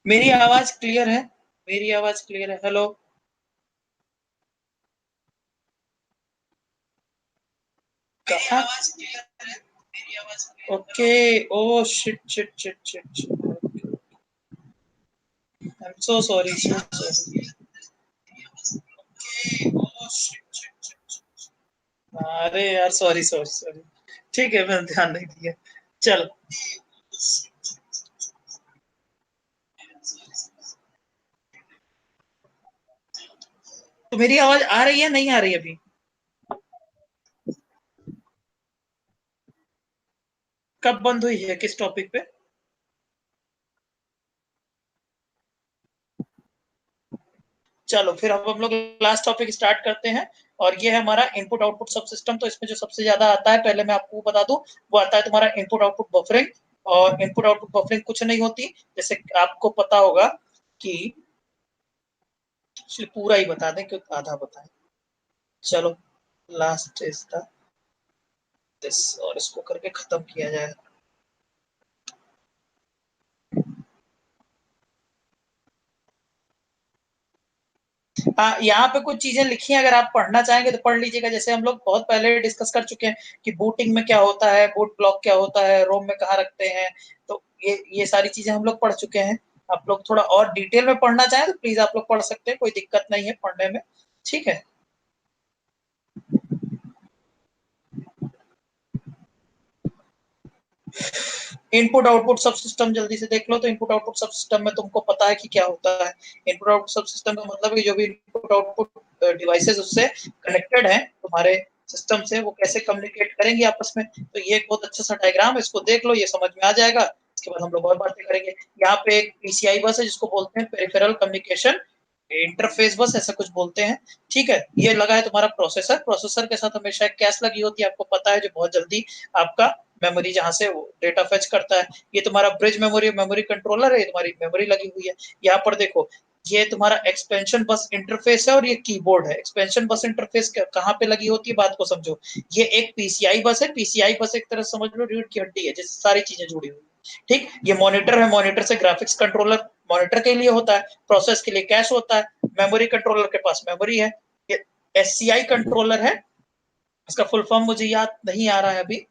मेरी आवाज क्लियर है? मेरी आवाज क्लियर है? हेलो? कहाँ? Okay, oh shit shit shit shit, I am so sorry, so sorry. अरे यार, सॉरी सॉरी सॉरी। ठीक है, मैंने ध्यान नहीं दिया। चलो, तो मेरी आवाज आ रही है, नहीं आ रही अभी? कब बंद हुई है, किस टॉपिक पे? चलो फिर अब हम लोग लास्ट टॉपिक स्टार्ट करते हैं। और ये है हमारा इनपुट आउटपुट सब सिस्टम। तो इसमें जो सबसे ज्यादा आता है, पहले मैं आपको बता दूं, वो आता है तुम्हारा इनपुट आउटपुट बफरिंग। और इनपुट आउटपुट बफरिंग कुछ नहीं होती, जैसे आपको पता होगा कि, चलिए पूरा ही बता दें क्योंकि आधा बताएं। चलो, लास्ट इज द दिस, और इसको करके खत्म किया जाए। हाँ, यहाँ पे कुछ चीजें लिखी हैं, अगर आप पढ़ना चाहेंगे तो पढ़ लीजिएगा। जैसे हम लोग बहुत पहले डिस्कस कर चुके हैं कि बूटिंग में क्या होता है, बूट ब्लॉक क्या होता है, रोम में कहाँ रखते हैं। तो ये सारी चीजें हम लोग पढ़ चुके हैं। आप लोग थोड़ा और डिटेल में पढ़ना चाहें तो प्लीज आप लोग पढ़ सकते हैं, कोई दिक्कत नहीं है पढ़ने में। ठीक है। इनपुट आउटपुट सब सिस्टम जल्दी से देख लो। तो इनपुट आउटपुट सब सिस्टम में तुमको पता है कि क्या होता है। इनपुट आउटपुट सब सिस्टम का मतलब है कि जो भी इनपुट आउटपुट डिवाइसेस उससे कनेक्टेड है तुम्हारे सिस्टम से, वो कैसे कम्युनिकेट करेंगे आपस में। तो ये एक बहुत अच्छा सा डायग्राम है, इसको देख लो, ये समझ में आ जाएगा। इसके बाद हम लोग और बातें करेंगे। यहाँ पे एक पीसीआई बस है जिसको बोलते हैं पेरिफेरल कम्युनिकेशन इंटरफेस बस, ऐसा कुछ बोलते हैं। ठीक है, ये लगा है तुम्हारा प्रोसेसर। प्रोसेसर के साथ हमेशा एक कैश लगी होती है, आपको पता है, जो बहुत जल्दी आपका मेमोरी जहां से वो डेटा फेच करता है। ये तुम्हारा ब्रिज मेमोरी मेमोरी कंट्रोलर है, ये तुम्हारी मेमोरी लगी हुई है। यहाँ पर देखो, ये तुम्हारा एक्सपेंशन बस इंटरफेस है और ये कीबोर्ड है। एक्सपेंशन बस इंटरफेस कहाँ पे लगी होती है, बात को समझो। ये एक पीसीआई बस है। पीसीआई बस एक तरह समझ लो रीढ़ की हड्डी है, जिससे सारी चीजें जुड़ी हुई है। ठीक, ये मॉनिटर है, मॉनिटर से ग्राफिक्स कंट्रोलर मॉनिटर के लिए होता है, प्रोसेस के लिए कैश होता है, मेमोरी कंट्रोलर के पास मेमोरी है। ये एससीआई कंट्रोलर है, इसका फुल फॉर्म मुझे याद नहीं आ रहा है अभी।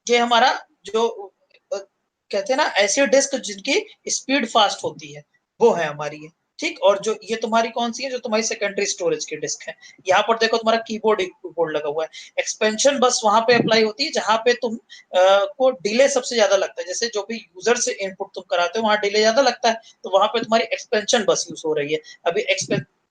ये हमारा जो कहते हैं ना, ऐसी डिस्क जिनकी स्पीड फास्ट होती है, वो है हमारी ये। ठीक, और जो ये तुम्हारी कौन सी है, जो तुम्हारी सेकेंडरी स्टोरेज की डिस्क है। यहाँ पर देखो तुम्हारा कीबोर्ड लगा हुआ है। एक्सपेंशन बस वहां पे अप्लाई होती है जहां पे तुम को डिले सबसे ज्यादा लगता है। जैसे जो भी यूजर से इनपुट तुम कराते हो वहां डिले ज्यादा लगता है, तो वहां पे तुम्हारी एक्सपेंशन बस यूज हो रही है। अभी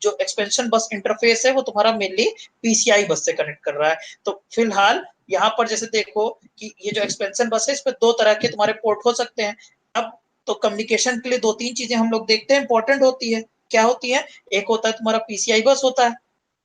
जो एक्सपेंशन बस इंटरफेस है वो तुम्हारा मेनली पीसीआई बस से कनेक्ट कर रहा है। तो फिलहाल यहाँ पर जैसे देखो कि ये जो एक्सपेंशन बस है, इस पर दो तरह के तुम्हारे पोर्ट हो सकते हैं। अब तो कम्युनिकेशन के लिए दो तीन चीजें हम लोग देखते हैं इंपॉर्टेंट होती है। क्या होती है? एक होता है तुम्हारा पीसीआई बस होता है।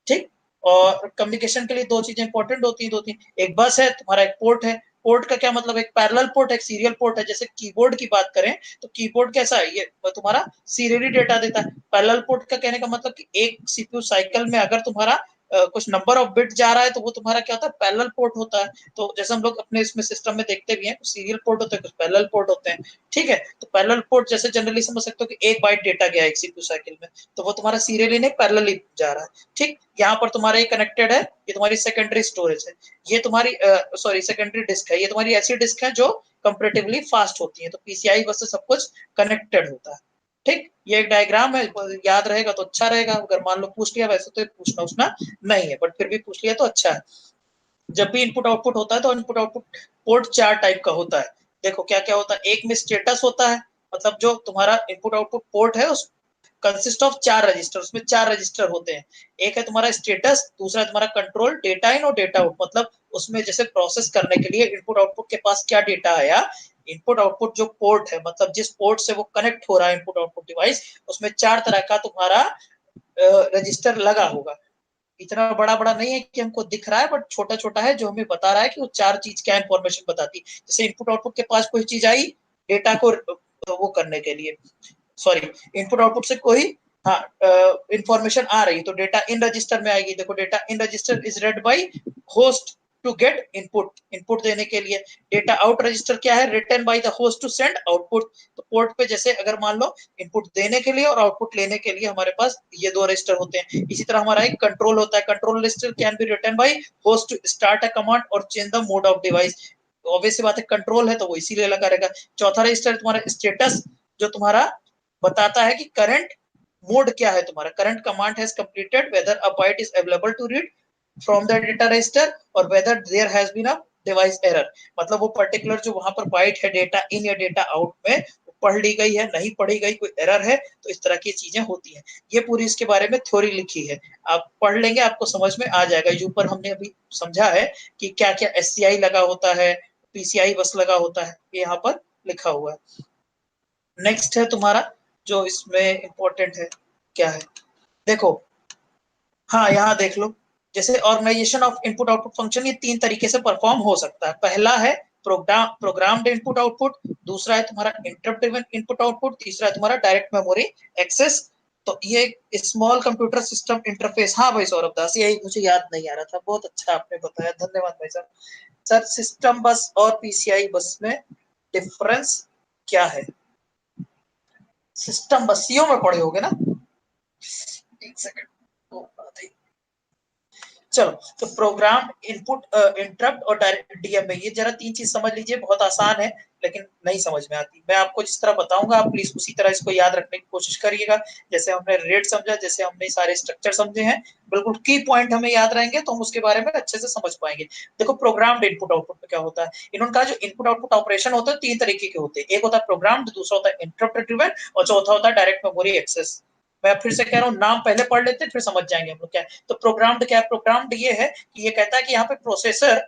ठीक, और कम्युनिकेशन के लिए दो चीजें इंपॉर्टेंट होती है, दो तीन। एक बस है तुम्हारा, एक पोर्ट है। पोर्ट का क्या मतलब, एक पैरेलल पोर्ट, एक सीरियल पोर्ट है। जैसे कीबोर्ड की बात करें तो कीबोर्ड कैसा है, ये तुम्हारा सीरियली डेटा देता है। पैरेलल पोर्ट का कहने का मतलब कि एक सीपीयू साइकिल में अगर तुम्हारा कुछ नंबर ऑफ बिट जा रहा है तो वो तुम्हारा क्या होता है, पैरेलल पोर्ट होता है। तो जैसे हम लोग अपने इसमें सिस्टम में देखते भी हैं, कुछ सीरियल पोर्ट होते हैं, कुछ पैरेलल पोर्ट होते हैं। ठीक है, तो पैरेलल पोर्ट जैसे जनरली समझ सकते हो कि एक बाइट डेटा गया एक सीपीयू साइकिल में, तो वो तुम्हारा सीरियली नहीं पैरेलली जा रहा है। ठीक, यहाँ पर तुम्हारा ये कनेक्टेड है, ये तुम्हारी सेकेंडरी स्टोरेज है। ये तुम्हारी सॉरी सेकेंडरी डिस्क है। ये तुम्हारी ऐसी डिस्क है जो कंपेरेटिवली फास्ट होती है। तो पीसीआई बस से सब कुछ कनेक्टेड होता है। ठीक, ये एक डायग्राम है, याद रहेगा तो अच्छा रहेगा। अगर मान लो पूछ लिया, वैसे तो पूछना उसना नहीं है, बट फिर भी पूछ लिया तो अच्छा है। जब भी इनपुट आउटपुट होता है तो इनपुट आउटपुट पोर्ट चार टाइप का होता है। देखो क्या क्या होता है। एक में स्टेटस होता है, मतलब जो तुम्हारा इनपुट आउटपुट पोर्ट है उस कंसिस्ट ऑफ चार रजिस्टर, उसमें चार रजिस्टर होते हैं। एक है तुम्हारा स्टेटस, दूसरा है तुम्हारा कंट्रोल, डेटा इन और डेटा आउट। मतलब उसमें जैसे प्रोसेस करने के लिए इनपुट आउटपुट के पास क्या डेटा आया, इनपुट आउटपुट जो पोर्ट है, मतलब जिस पोर्ट से वो कनेक्ट हो रहा है इनपुट आउटपुट डिवाइस, उसमें चार तरह का तुम्हारा रजिस्टर लगा होगा। इतना बड़ा बड़ा नहीं है कि हमको दिख रहा है, बट छोटा छोटा है जो हमें बता रहा है कि वो चार चीज क्या इंफॉर्मेशन बताती है। जैसे इनपुट आउटपुट के पास कोई चीज आई डेटा को वो करने के लिए, सॉरी, इनपुट आउटपुट से कोई, हाँ, इंफॉर्मेशन आ रही है तो डेटा इन रजिस्टर में आएगी। देखो, data in register is read by host to get input, input देने के लिए। डेटा आउट रजिस्टर क्या है, written by the host to send output. तो पोर्ट पे जैसे अगर मान लो इनपुट देने के लिए और आउटपुट लेने के लिए हमारे पास ये दो रजिस्टर होते हैं। इसी तरह हमारा एक कंट्रोल होता है, control register can be written by host to start a command और change the mode of device. Obvious सी बात है, कंट्रोल है तो वो इसीलिए लगा रहेगा। चौथा रजिस्टर तुम्हारा स्टेटस, जो तुम्हारा बताता है कि करंट मोड क्या है तुम्हारा, current command has completed, whether a byte is available to read from the data register और whether there has been a device error. मतलब वो पर्टिकुलर जो वहां पर बाइट है डेटा इन या डेटा आउट में पढ़ ली गई है, नहीं पढ़ी गई, कोई एरर है, तो इस तरह की चीजें होती हैं। ये पूरी इसके बारे में थ्योरी लिखी है, आप पढ़ लेंगे आपको समझ में आ जाएगा। ऊपर हमने अभी समझा है कि क्या क्या एससीआई लगा होता है, पीसीआई बस लगा होता है, ये यहाँ पर लिखा हुआ है। नेक्स्ट है तुम्हारा जो इसमें इंपॉर्टेंट है, क्या है देखो, हाँ यहाँ देख लो, जैसे organization of input output function ये तीन तरीके से परफॉर्म हो सकता है। पहला है प्रोग्राम्ड इनपुट आउटपुट, दूसरा है तुम्हारा इंटरप्ट ड्रिवन इनपुट आउटपुट, तीसरा है तुम्हारा डायरेक्ट मेमोरी एक्सेस। तो ये स्मॉल कंप्यूटर सिस्टम इंटरफेस, हाँ भाई सौरभ दास, यही मुझे याद नहीं आ रहा था, बहुत अच्छा आपने बताया, धन्यवाद भाई साहब। सर सिस्टम बस और पीसीआई बस में डिफरेंस क्या है? सिस्टम बस सीओ में पढ़े होगे ना, एक सेकंड, चलो। तो प्रोग्राम इनपुट इंटरप्ट और डायरेक्ट डीएमए, ये जरा तीन चीज समझ लीजिए, बहुत आसान है लेकिन नहीं समझ में आती। मैं आपको जिस तरह बताऊंगा आप प्लीज उसी तरह इसको याद रखने की कोशिश करिएगा। जैसे हमने रेट समझा, जैसे हमने सारे स्ट्रक्चर समझे हैं, बिल्कुल की पॉइंट हमें याद रहेंगे तो हम उसके बारे में अच्छे से समझ पाएंगे। देखो प्रोग्राम्ड इनपुट आउटपुट में क्या होता है, इन्होंने कहा जो इनपुट आउटपुट ऑपरेशन होता है तीन तरीके के होते हैं, एक होता है प्रोग्राम्ड, दूसरा होता है इंटरप्ट ड्रिवन और चौथा होता है डायरेक्ट मेमोरी एक्सेस। मैं फिर से कह रहा हूँ, नाम पहले पढ़ लेते हैं फिर समझ जाएंगे हम लोग क्या है। तो प्रोग्राम्ड क्या है, प्रोग्राम्ड ये है कि ये कहता है कि यहाँ पे प्रोसेसर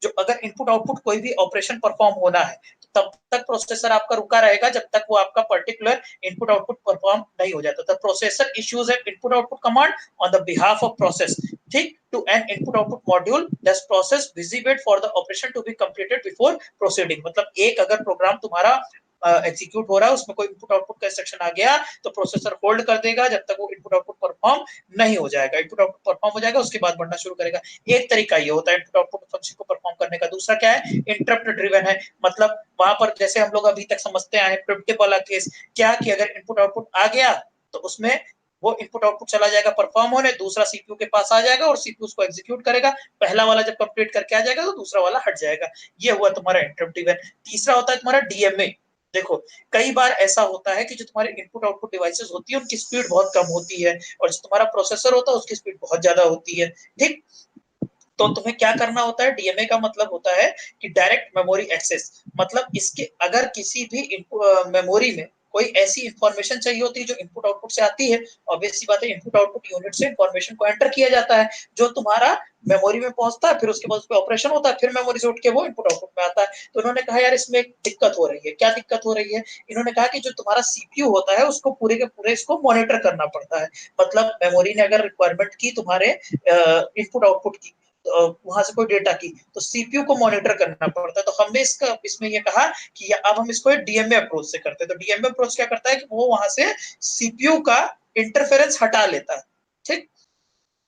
जो अगर इनपुट आउटपुट कोई भी ऑपरेशन परफॉर्म होना है तो तब तक प्रोसेसर आपका रुका रहेगा जब तक वो आपका पर्टिकुलर इनपुट आउटपुट परफॉर्म नहीं हो जाता। The processor issues an input output command on the behalf of process, ठीक, to an input output module that process busy wait for the operation to be completed before proceeding. मतलब एक अगर प्रोग्राम तुम्हारा एग्जीक्यूट हो रहा है, उसमें कोई इनपुट आउटपुट का इंस्ट्रक्शन आ गया तो प्रोसेसर होल्ड कर देगा जब तक वो इनपुट आउटपुट परफॉर्म नहीं हो जाएगा। इनपुट आउटपुट परफॉर्म हो जाएगा उसके बाद बढ़ना शुरू करेगा। एक तरीका ये होता है इनपुट आउटपुट फंक्शन को परफॉर्म करने का। दूसरा क्या है, इंटरप्ट ड्रिवन है, मतलब वहां पर जैसे हम लोग अभी तक समझते आए प्रिडिक्टिव वाला केस, क्या कि अगर इनपुट आउटपुट आ गया तो उसमें वो इनपुट आउटपुट चला जाएगा परफॉर्म होने, दूसरा सीपीयू के पास आ जाएगा और सीपीयू उसको एग्जीक्यूट करेगा। पहला वाला जब कंप्लीट करके आ जाएगा तो दूसरा वाला हट जाएगा। ये हुआ तुम्हारा इंटरप्ट ड्रिवन। तीसरा होता है तुम्हारा डीएमए। देखो कई बार ऐसा होता है कि जो तुम्हारे इनपुट आउटपुट डिवाइसेस होती है उनकी स्पीड बहुत कम होती है और जो तुम्हारा प्रोसेसर होता है उसकी स्पीड बहुत ज्यादा होती है, ठीक। तो तुम्हें क्या करना होता है, डीएमए का मतलब होता है कि डायरेक्ट मेमोरी एक्सेस, मतलब इसके अगर किसी भी मेमोरी में कोई ऐसी इंफॉर्मेशन चाहिए होती है जो इनपुट आउटपुट से आती है, ऑब्वियस सी बात है इनपुट आउटपुट यूनिट से इंफॉर्मेशन को एंटर किया जाता है, जो तुम्हारा मेमोरी में पहुंचता है, फिर उसके बाद उस पर ऑपरेशन होता है, फिर मेमोरी से उठ के वो इनपुट आउटपुट में आता है। तो उन्होंने कहा यार इसमें एक दिक्कत हो रही है। क्या दिक्कत हो रही है? इन्होंने कहा कि जो तुम्हारा सीपीयू होता है उसको पूरे के पूरे इसको मॉनिटर करना पड़ता है। मतलब मेमोरी ने अगर रिक्वायरमेंट की तुम्हारे इनपुट आउटपुट की, वहां से कोई डेटा की, तो सीपीयू को मॉनिटर करना पड़ता है। तो हमने इसमें ये कहा कि अब हम इसको डीएमए अप्रोच से करते हैं। तो डीएमए अप्रोच क्या करता है कि वो वहां से सीपीयू का इंटरफेरेंस हटा लेता है, ठीक।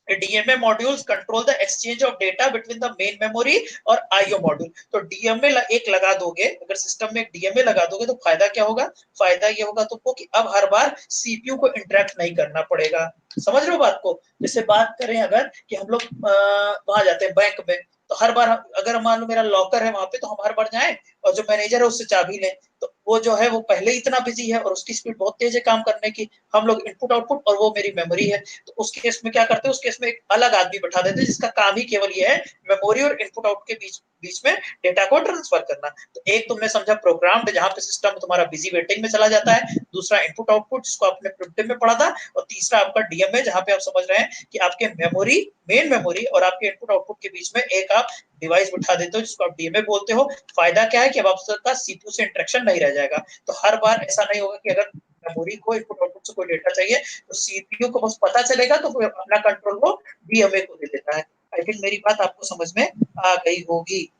DMA modules control the exchange of data between the main memory और आईओ मॉड्यूल। तो डीएमए एक लगा दोगे, अगर सिस्टम में एक डीएमए लगा दोगे तो फायदा क्या होगा, फायदा ये होगा तुमको कि अब हर बार सीपीयू को इंटरेक्ट नहीं करना पड़ेगा। समझ रहे हो बात को? जैसे बात करें अगर कि हम लोग वहां जाते हैं बैंक में, तो हर बार अगर मान लो मेरा लॉकर है वहां पे, तो हम हर बार जाएं और जो मैनेजर है उससे चाबी लें, तो वो जो है वो पहले ही इतना बिजी है और उसकी स्पीड बहुत तेज है काम करने की। हम लोग इनपुट आउटपुट और वो मेरी मेमोरी है, तो उस केस में क्या करते हैं, उस केस में एक अलग आदमी बैठा देते हैं जिसका काम ही केवल ये है मेमोरी और इनपुट आउट के बीच बीच में डेटा को ट्रांसफर करना। तो एक तुमने समझा प्रोग्राम जहां पे सिस्टम तुम्हारा बिजी वेटिंग में चला जाता है, दूसरा इनपुट आउटपुट जिसको आपने प्रिमिटिव में पढ़ा था, और तीसरा आपका डीएमए जहां पे आप समझ रहे हैं कि आपके मेमोरी, मेन मेमोरी और आपके इनपुट आउटपुट के बीच में एक आप डिवाइस बिठा देते हो जिसको आप डीएमए बोलते हो। फायदा क्या है कि अब आपका सीपीयू से इंटरेक्शन नहीं रह जाएगा। तो हर बार ऐसा नहीं होगा कि अगर मेमोरी को इनपुट आउटपुट से कोई डेटा चाहिए तो सीपीयू को बस पता चलेगा तो वो अपना कंट्रोल वो डीएमए को दे देता है। आई थिंक मेरी बात आपको समझ में आ गई होगी।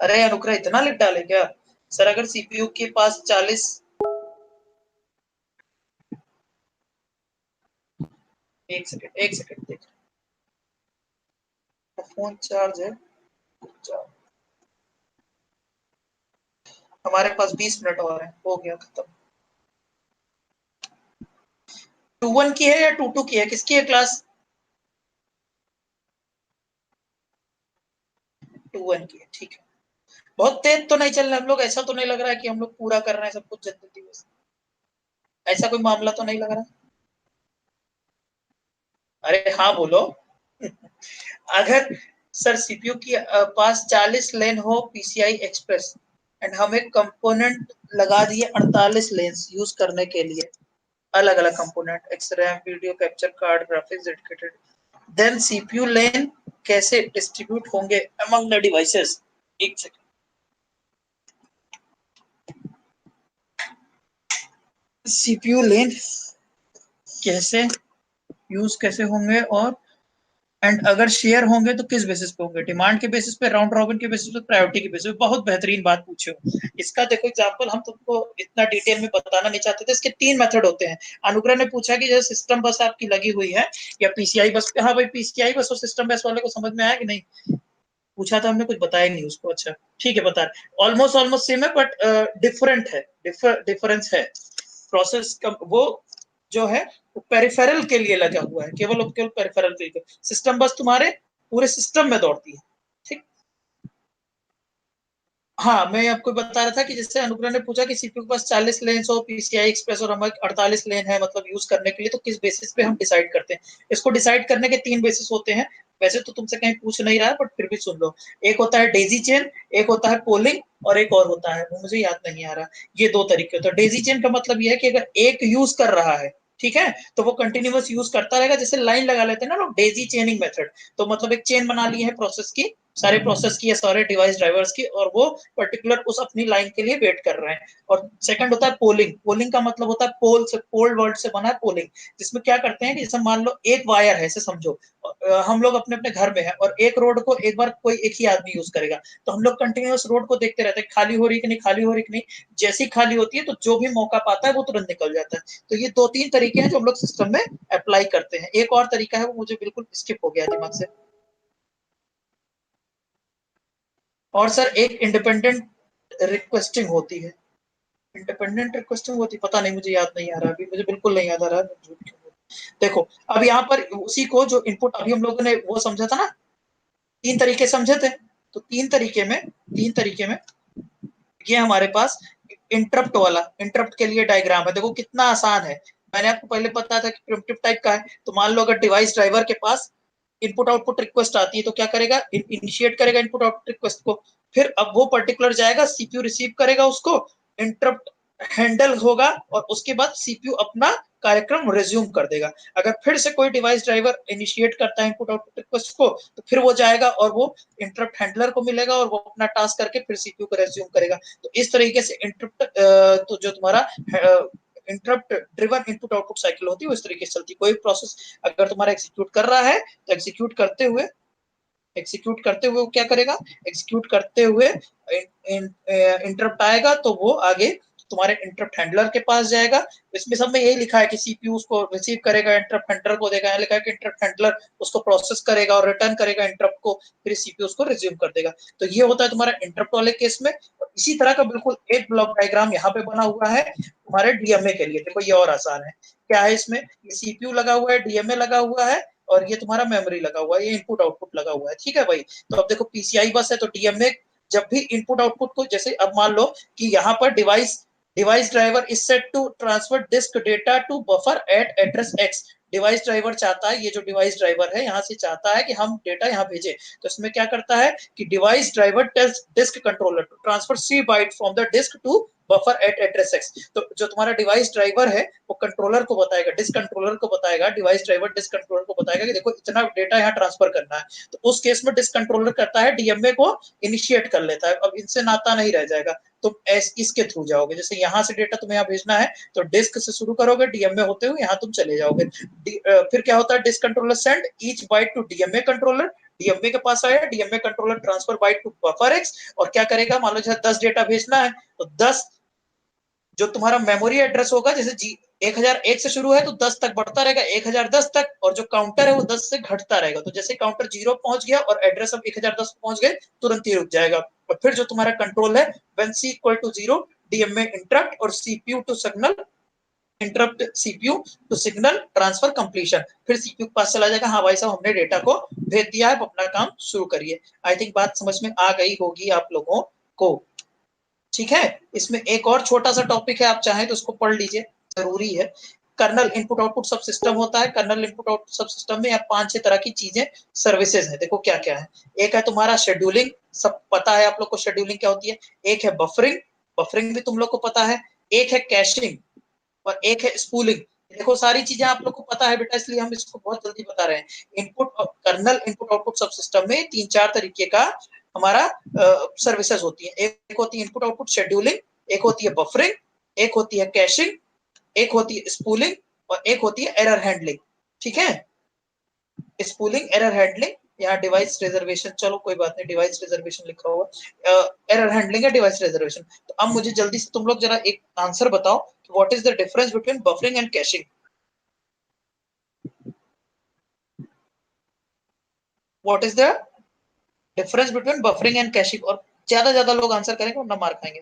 अरे अनुग्रह इतना लिख डाले क्या? सर अगर सीपीयू के पास 40, एक सेकंड एक सेकंड देख, फोन चार्ज है, हमारे पास 20 मिनट और है, हो गया खत्म। 2-1 की है या 2-2 की है, किसकी है क्लास? 2-1 की है, ठीक है। बहुत तेज तो नहीं चल रहा हम लोग, ऐसा तो नहीं लग रहा है कि हम लोग पूरा कर रहे हैं सब कुछ जल्दी बस, ऐसा कोई मामला तो नहीं लग रहा? अरे हाँ बोलो। अगर सर सीपीयू की पास 40 लेन हो पीसीआई एक्सप्रेस एंड हम एक कंपोनेंट लगा दिए 48 लेंस यूज करने के लिए, अलग अलग component, X RAM, video capture card, graphics dedicated, then CPU lane कैसे डिस्ट्रीब्यूट होंगे अमंग द डिवाइसेस? एक सेकंड, सीपीयू लेन कैसे यूज कैसे होंगे, और एंड अगर शेयर होंगे तो किस बेसिस पे होंगे? डिमांड के बेसिस पे, राउंड रॉबिन के बेसिस पे, प्रायोरिटी के बेसिस पे? बहुत बेहतरीन बात पूछे हो। इसका देखो एग्जांपल हम तुमको इतना डिटेल में बताना नहीं चाहते थे। इसके 3 मेथड होते हैं। अनुग्रह ने पूछा कि जैसे सिस्टम बस आपकी लगी हुई है या पीसीआई बस पे, हाँ भाई पीसीआई बस और सिस्टम बस वाले को समझ में आया कि नहीं? पूछा था हमने, कुछ बताया नहीं उसको। अच्छा ठीक है, बता रहे, ऑलमोस्ट ऑलमोस्ट सेम है बट डिफरेंट है, डिफरेंस है। प्रोसेस का वो जो है पेरिफेरल के लिए लगा हुआ है, केवल केवल पेरिफेरल के लिए। सिस्टम बस तुम्हारे पूरे सिस्टम में दौड़ती है, ठीक। हाँ मैं आपको बता रहा था कि जैसे अनुग्रह ने पूछा कि सीपीयू के पास 40 लेन हो पीसीआई एक्सप्रेस और हमारे 48 लेन है मतलब यूज करने के लिए, तो किस बेसिस पे हम डिसाइड करते हैं? इसको डिसाइड करने के 3 बेसिस होते हैं। वैसे तो तुमसे कहीं पूछ नहीं रहा है बट फिर भी सुन लो। एक होता है डेजी चेन, एक होता है पोलिंग, और एक और होता है वो मुझे याद नहीं आ रहा। ये 2 तरीके होते हैं। डेजी चेन का मतलब यह है कि अगर एक यूज कर रहा है, ठीक है, तो वो कंटिन्यूअस यूज करता रहेगा। जैसे लाइन लगा लेते हैं ना लोग, डेजी चेनिंग मेथड। तो मतलब एक चेन बना ली है प्रोसेस की, सारे प्रोसेस की या सारे डिवाइस ड्राइवर्स की, और वो पर्टिकुलर उस अपनी लाइन के लिए वेट कर रहे हैं। और सेकंड होता है पोलिंग। पोलिंग का मतलब होता है पोल से, पोल वर्ड से बना है पोलिंग, जिसमें क्या करते हैं कि जैसे मान लो एक वायर है, ऐसे समझो हम लोग अपने अपने घर में है और एक रोड को एक बार कोई एक ही आदमी यूज करेगा, तो हम लोग कंटिन्यूअस रोड को देखते रहते हैं खाली हो रही कि नहीं, खाली हो रही कि नहीं। जैसी खाली होती है तो जो भी मौका पाता है वो तुरंत निकल जाता है। तो ये 2-3 तरीके हैं जो हम लोग सिस्टम में अप्लाई करते हैं। एक और तरीका है वो मुझे बिल्कुल स्किप हो गया दिमाग से। और सर एक इंडिपेंडेंट रिक्वेस्टिंग होती है। इंडिपेंडेंट रिक्वेस्टिंग होती, पता नहीं, मुझे याद नहीं आ रहा अभी, मुझे बिल्कुल नहीं याद आ रहा। देखो अब यहाँ पर उसी को जो इनपुट अभी हम लोगों ने वो समझा था ना, 3 तरीके समझे थे। तो 3 तरीके में ये हमारे पास इंटरप्ट वाला, इंटरप्ट के लिए डायग्राम है। देखो कितना आसान है। मैंने आपको पहले बताया था कि प्रिमिटिव टाइप का है। तो मान लो अगर डिवाइस ड्राइवर के पास इनपुट आउटपुट रिक्वेस्ट आती है तो क्या करेगा, इनिशिएट करेगा इनपुट आउटपुट रिक्वेस्ट को। फिर अब वो पर्टिकुलर जाएगा, सीपीयू रिसीव करेगा उसको, इंटरप्ट हैंडल होगा और उसके बाद सीपीयू अपना कार्यक्रम रिज्यूम कर देगा। अगर फिर से कोई डिवाइस ड्राइवर इनिशिएट करता है इनपुट आउटपुट रिक्वेस्ट को, तो फिर वो जाएगा और वो इंटरप्ट हैंडलर को मिलेगा और वो अपना टास्क करके फिर सीपीयू को रिज्यूम करेगा। तो इस तरीके से इंटरप्ट तो जो तुम्हारा interrupt driven input output cycle होती है वो इस तरीके से चलती है। कोई प्रोसेस अगर तुम्हारा एग्जीक्यूट कर रहा है तो एग्जीक्यूट करते हुए वो क्या करेगा, एग्जीक्यूट करते हुए इंटरप्ट आएगा तो वो आगे तुम्हारे इंटरप्ट हैंडलर के पास जाएगा। इसमें सब में यही लिखा है कि सीपीयू उसको रिसीव करेगा, इंटरप्ट हैंडलर को देगा, लिखा है कि इंटरप्ट हैंडलर उसको प्रोसेस करेगा और रिटर्न करेगा इंटरप्ट को, फिर सीपीयू उसको रिज्यूम कर देगा। तो ये होता है तुम्हारा इंटरप्ट वाले केस में। इसी तरह का बिल्कुल एक ब्लॉक डायग्राम यहाँ पे बना हुआ है तुम्हारे डीएमए के लिए। देखो ये और आसान है। क्या है इसमें, सीपीयू लगा हुआ है, डीएमए लगा हुआ है, और ये तुम्हारा मेमोरी लगा हुआ है, ये इनपुट आउटपुट लगा हुआ है, ठीक है भाई। तो अब देखो पीसीआई बस है तो डीएमए जब भी इनपुट आउटपुट को, जैसे अब मान लो कि यहाँ पर device driver is set to transfer disk data to buffer at address x. Device driver चाहता है, ये जो डिवाइस ड्राइवर है यहाँ से चाहता है कि हम डेटा यहाँ भेजे। तो इसमें क्या करता है कि device driver tells disk controller to transfer C byte from the disk to buffer at address x. तो जो तुम्हारा डिवाइस ड्राइवर है वो कंट्रोलर को बताएगा, डिस्क कंट्रोलर को बताएगा, डिवाइस ड्राइवर डिस्क कंट्रोलर को बताएगा कि देखो इतना डेटा यहाँ ट्रांसफर करना है। तो उस केस में डिस्क कंट्रोलर करता है, डीएमए को इनिशिएट कर लेता है। अब इनसे नाता नहीं रह जाएगा, तुम इसके थ्रू जाओगे। जैसे यहाँ से डेटा तुम्हें यहाँ भेजना है तो डिस्क से शुरू करोगे, डीएमए होते हुए यहाँ तुम चले जाओगे। फिर क्या होता है, disk controller send each byte to DMA controller. DMA के पास आया, DMA controller transfer byte to buffer x, और क्या करेगा, मान लो जैसे 10 डेटा भेजना है तो 10 जो तुम्हारा मेमोरी एड्रेस होगा, जैसे 1001 से शुरू है तो 10 तक बढ़ता रहेगा, 1010 तक, और जो काउंटर है वो 10 से घटता रहेगा। तो जैसे काउंटर 0 पहुंच गया और एड्रेस अब 1010 पहुंच गए, तुरंत ही रुक जाएगा। और फिर जो तुम्हारा कंट्रोल है, when c equal to 0 DMA interrupt और CPU to signal interrupt CPU to signal transfer completion. फिर CPU के पास चला जाएगा, हाँ भाई साहब हमने डेटा को भेज दिया है, अपना काम शुरू करिए। आई थिंक बात समझ में आ गई होगी आप लोगों को। ठीक है, इसमें एक और छोटा सा टॉपिक है, आप चाहें तो उसको पढ़ लीजिए, जरूरी है। कर्नल इनपुट आउटपुट सब सिस्टम होता है। कर्नल इनपुट आउटपुट सब सिस्टम में या 5-6 तरह की चीजें सर्विसेज है। देखो क्या क्या है। एक है तुम्हारा शेड्यूलिंग, सब पता है आप लोग को शेड्यूलिंग क्या होती है। एक है बफरिंग, बफरिंग भी तुम लोग को पता है। एक है कैशिंग और एक है स्पूलिंग। देखो सारी चीजें आप लोग को पता है बेटा, इसलिए हम इसको बहुत जल्दी बता रहे हैं। इनपुट कर्नल इनपुट आउटपुट सब सिस्टम में 3-4 तरीके का हमारा सर्विसेज होती है। एक होती है इनपुट आउटपुट शेड्यूलिंग, एक होती है बफरिंग, एक होती है कैशिंग, एक होती है स्पूलिंग और एक होती है एरर हैंडलिंग। ठीक है, स्पूलिंग, एरर हैंडलिंग, यहाँ डिवाइस रिजर्वेशन, चलो कोई बात नहीं, डिवाइस रिजर्वेशन लिखा हुआ, एरर हैंडलिंग है, डिवाइस रिजर्वेशन। तो अब मुझे जल्दी से तुम लोग जरा एक आंसर बताओ कि what is the difference between buffering and caching. What is the difference between buffering and caching, और ज्यादा लोग आंसर करेंगे और नंबर खाएंगे।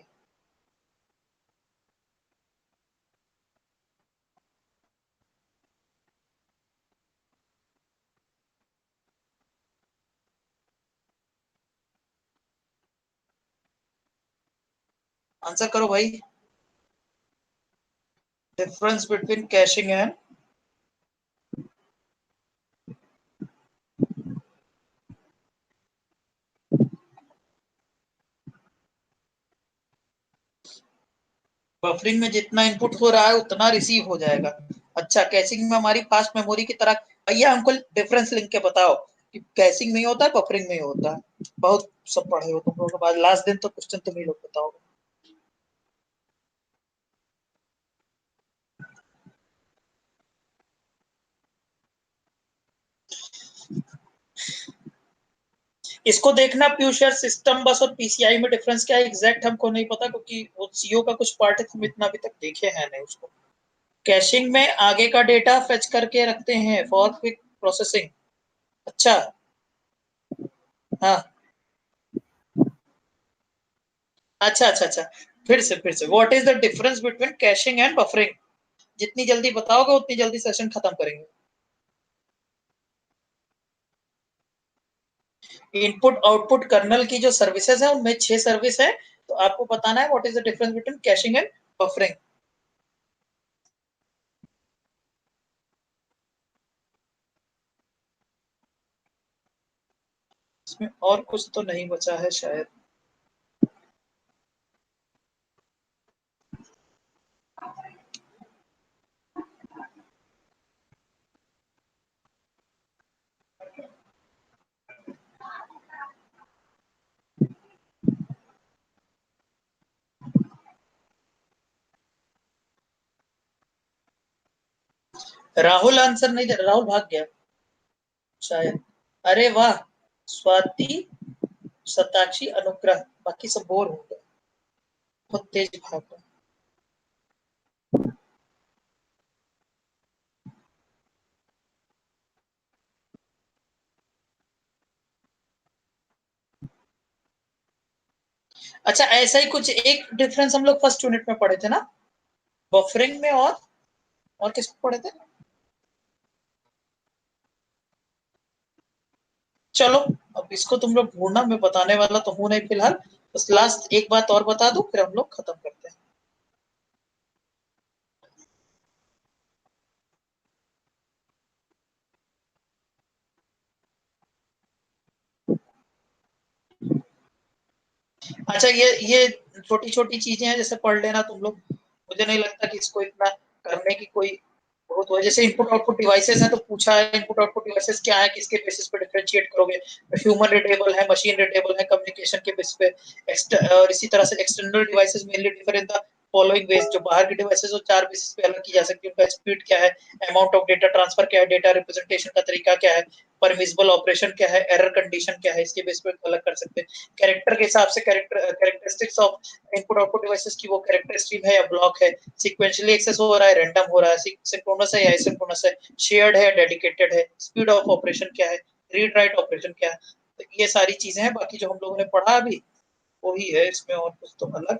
आंसर करो भाई। Difference between caching and buffering में जितना इनपुट हो रहा है उतना रिसीव हो जाएगा। अच्छा, कैशिंग में हमारी फास्ट मेमोरी की तरह। भैया हमको डिफरेंस लिख के बताओ कि कैशिंग में ही होता है बफरिंग में ही होता है। बहुत सब पढ़े हो तुम लोगों के बाद, लास्ट दिन तो क्वेश्चन तुम ही लोग बताओगे। इसको देखना पीयूष यार, सिस्टम बस और पीसीआई में डिफरेंस क्या है एग्जैक्ट हमको नहीं पता, क्योंकि वो सीओ का कुछ पार्ट है, हम इतना अभी तक देखे हैं नहीं उसको। कैशिंग में आगे का डेटा फेच करके रखते हैं फॉर क्विक प्रोसेसिंग। अच्छा, हाँ, अच्छा, फिर से what is the difference between caching and buffering. जितनी जल्दी बताओगे उतनी जल्दी सेशन खत्म करेंगे। इनपुट आउटपुट कर्नल की जो सर्विसेज है उनमें 6 सर्विस है, तो आपको बताना है what is the difference between caching and buffering. इसमें और कुछ तो नहीं बचा है शायद। राहुल आंसर नहीं दे, राहुल भाग गया शायद। अरे वाह, स्वाति, सताक्षी, अनुग्रह, बाकी सब बोर हो गए, बहुत तेज भाग रहे। अच्छा, ऐसा ही कुछ एक डिफरेंस हम लोग फर्स्ट यूनिट में पढ़े थे ना, बफरिंग में और किस पढ़े थे। चलो, अब इसको तुम लोग ढूंढना, मैं बताने वाला तो हूं नहीं फिलहाल। बस लास्ट एक बात और बता दूं, फिर हम लोग खत्म करते हैं। अच्छा, ये छोटी छोटी चीजें हैं, जैसे पढ़ लेना तुम लोग। मुझे नहीं लगता कि इसको इतना करने की कोई बहुत हो। जैसे इनपुट आउटपुट डिवाइसेस है, तो पूछा है इनपुट आउटपुट डिवाइसेस क्या है, किसके बेसिस पे डिफरेंशिएट करोगे। ह्यूमन रिटेबल है, मशीन रिटेबल है, कम्युनिकेशन के बेसिस पे। और इसी तरह से external devices mainly differ in the following base, जो बाहर के डिवाइसेस, वो 4 बेसिस पे अलग की जा सकती है। उनका स्पीड क्या है, अमाउंट ऑफ डेटा ट्रांसफर क्या है, डेटा रिप्रेजेंटेशन का तरीका क्या है, परमिसिबल ऑपरेशन क्या है, एरर कंडीशन क्या है, इसके बेस पे अलग कर सकते हैं। कैरेक्टर के हिसाब से characteristics of input output devices की, वो कैरेक्टर स्ट्रीम है या ब्लॉक है, सीक्वेंशियली एक्सेस हो रहा है, रैंडम हो रहा है, सिंक्रोनस है या एसिंक्रोनस है, शेयर्ड है या डेडिकेटेड है, स्पीड ऑफ ऑपरेशन क्या है, रीड राइट ऑपरेशन क्या है। तो ये सारी चीजें हैं। बाकी जो हम लोगों ने पढ़ा अभी वही है, इसमें और कुछ तो अलग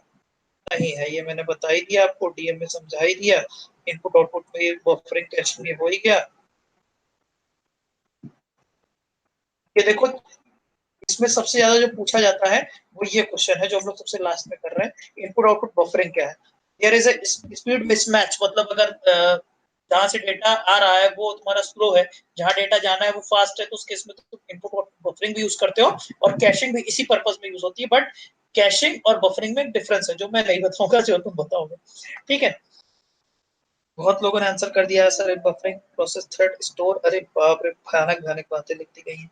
नहीं है। ये मैंने बता ही दिया आपको, डीएम में समझा ही दिया। इनपुट आउटपुट में बफरिंग कैशिंग ये हो ही गया। ये देखो, इसमें सबसे ज्यादा जो पूछा जाता है वो ये क्वेश्चन है जो हम लोग सबसे लास्ट में कर रहे हैं। इनपुट आउटपुट बफरिंग क्या है? There is a speed mismatch, मतलब अगर जहां से डेटा आ रहा है वो तुम्हारा स्लो है, जहां डेटा जाना है वो फास्ट है, तो उस केस में तो तुम इनपुट आउटपुट बफरिंग भी यूज करते हो, और कैशिंग भी इसी पर्पज में यूज होती है। बट कैशिंग और बफरिंग में डिफरेंस है जो मैं नहीं बताऊंगा, जो तुम बताओगे। ठीक है, बहुत लोगों ने आंसर कर दिया है sir. Buffering process thread store, अरे बाप रे, भयानक भयानक बातें लिख दी गई हैं।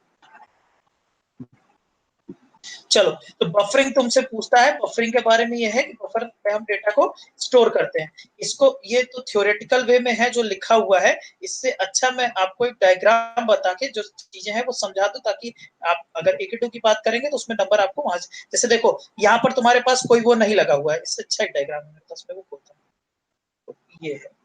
चलो, तो बफरिंग तुमसे पूछता है, बफरिंग के बारे में ये है कि बफर में हम डेटा को स्टोर करते हैं। इसको, ये तो थ्योरेटिकल वे में है जो लिखा हुआ है। इससे अच्छा मैं आपको एक डायग्राम बता के जो चीजें हैं वो समझा दूं, ताकि आप अगर एक टू की बात करेंगे तो उसमें नंबर आपको वहां से, जैसे देखो यहाँ पर तुम्हारे पास कोई वो नहीं लगा हुआ है, इससे अच्छा एक डायग्राम है मेरे पास, मैं वो बोलता हूँ। तो ये है,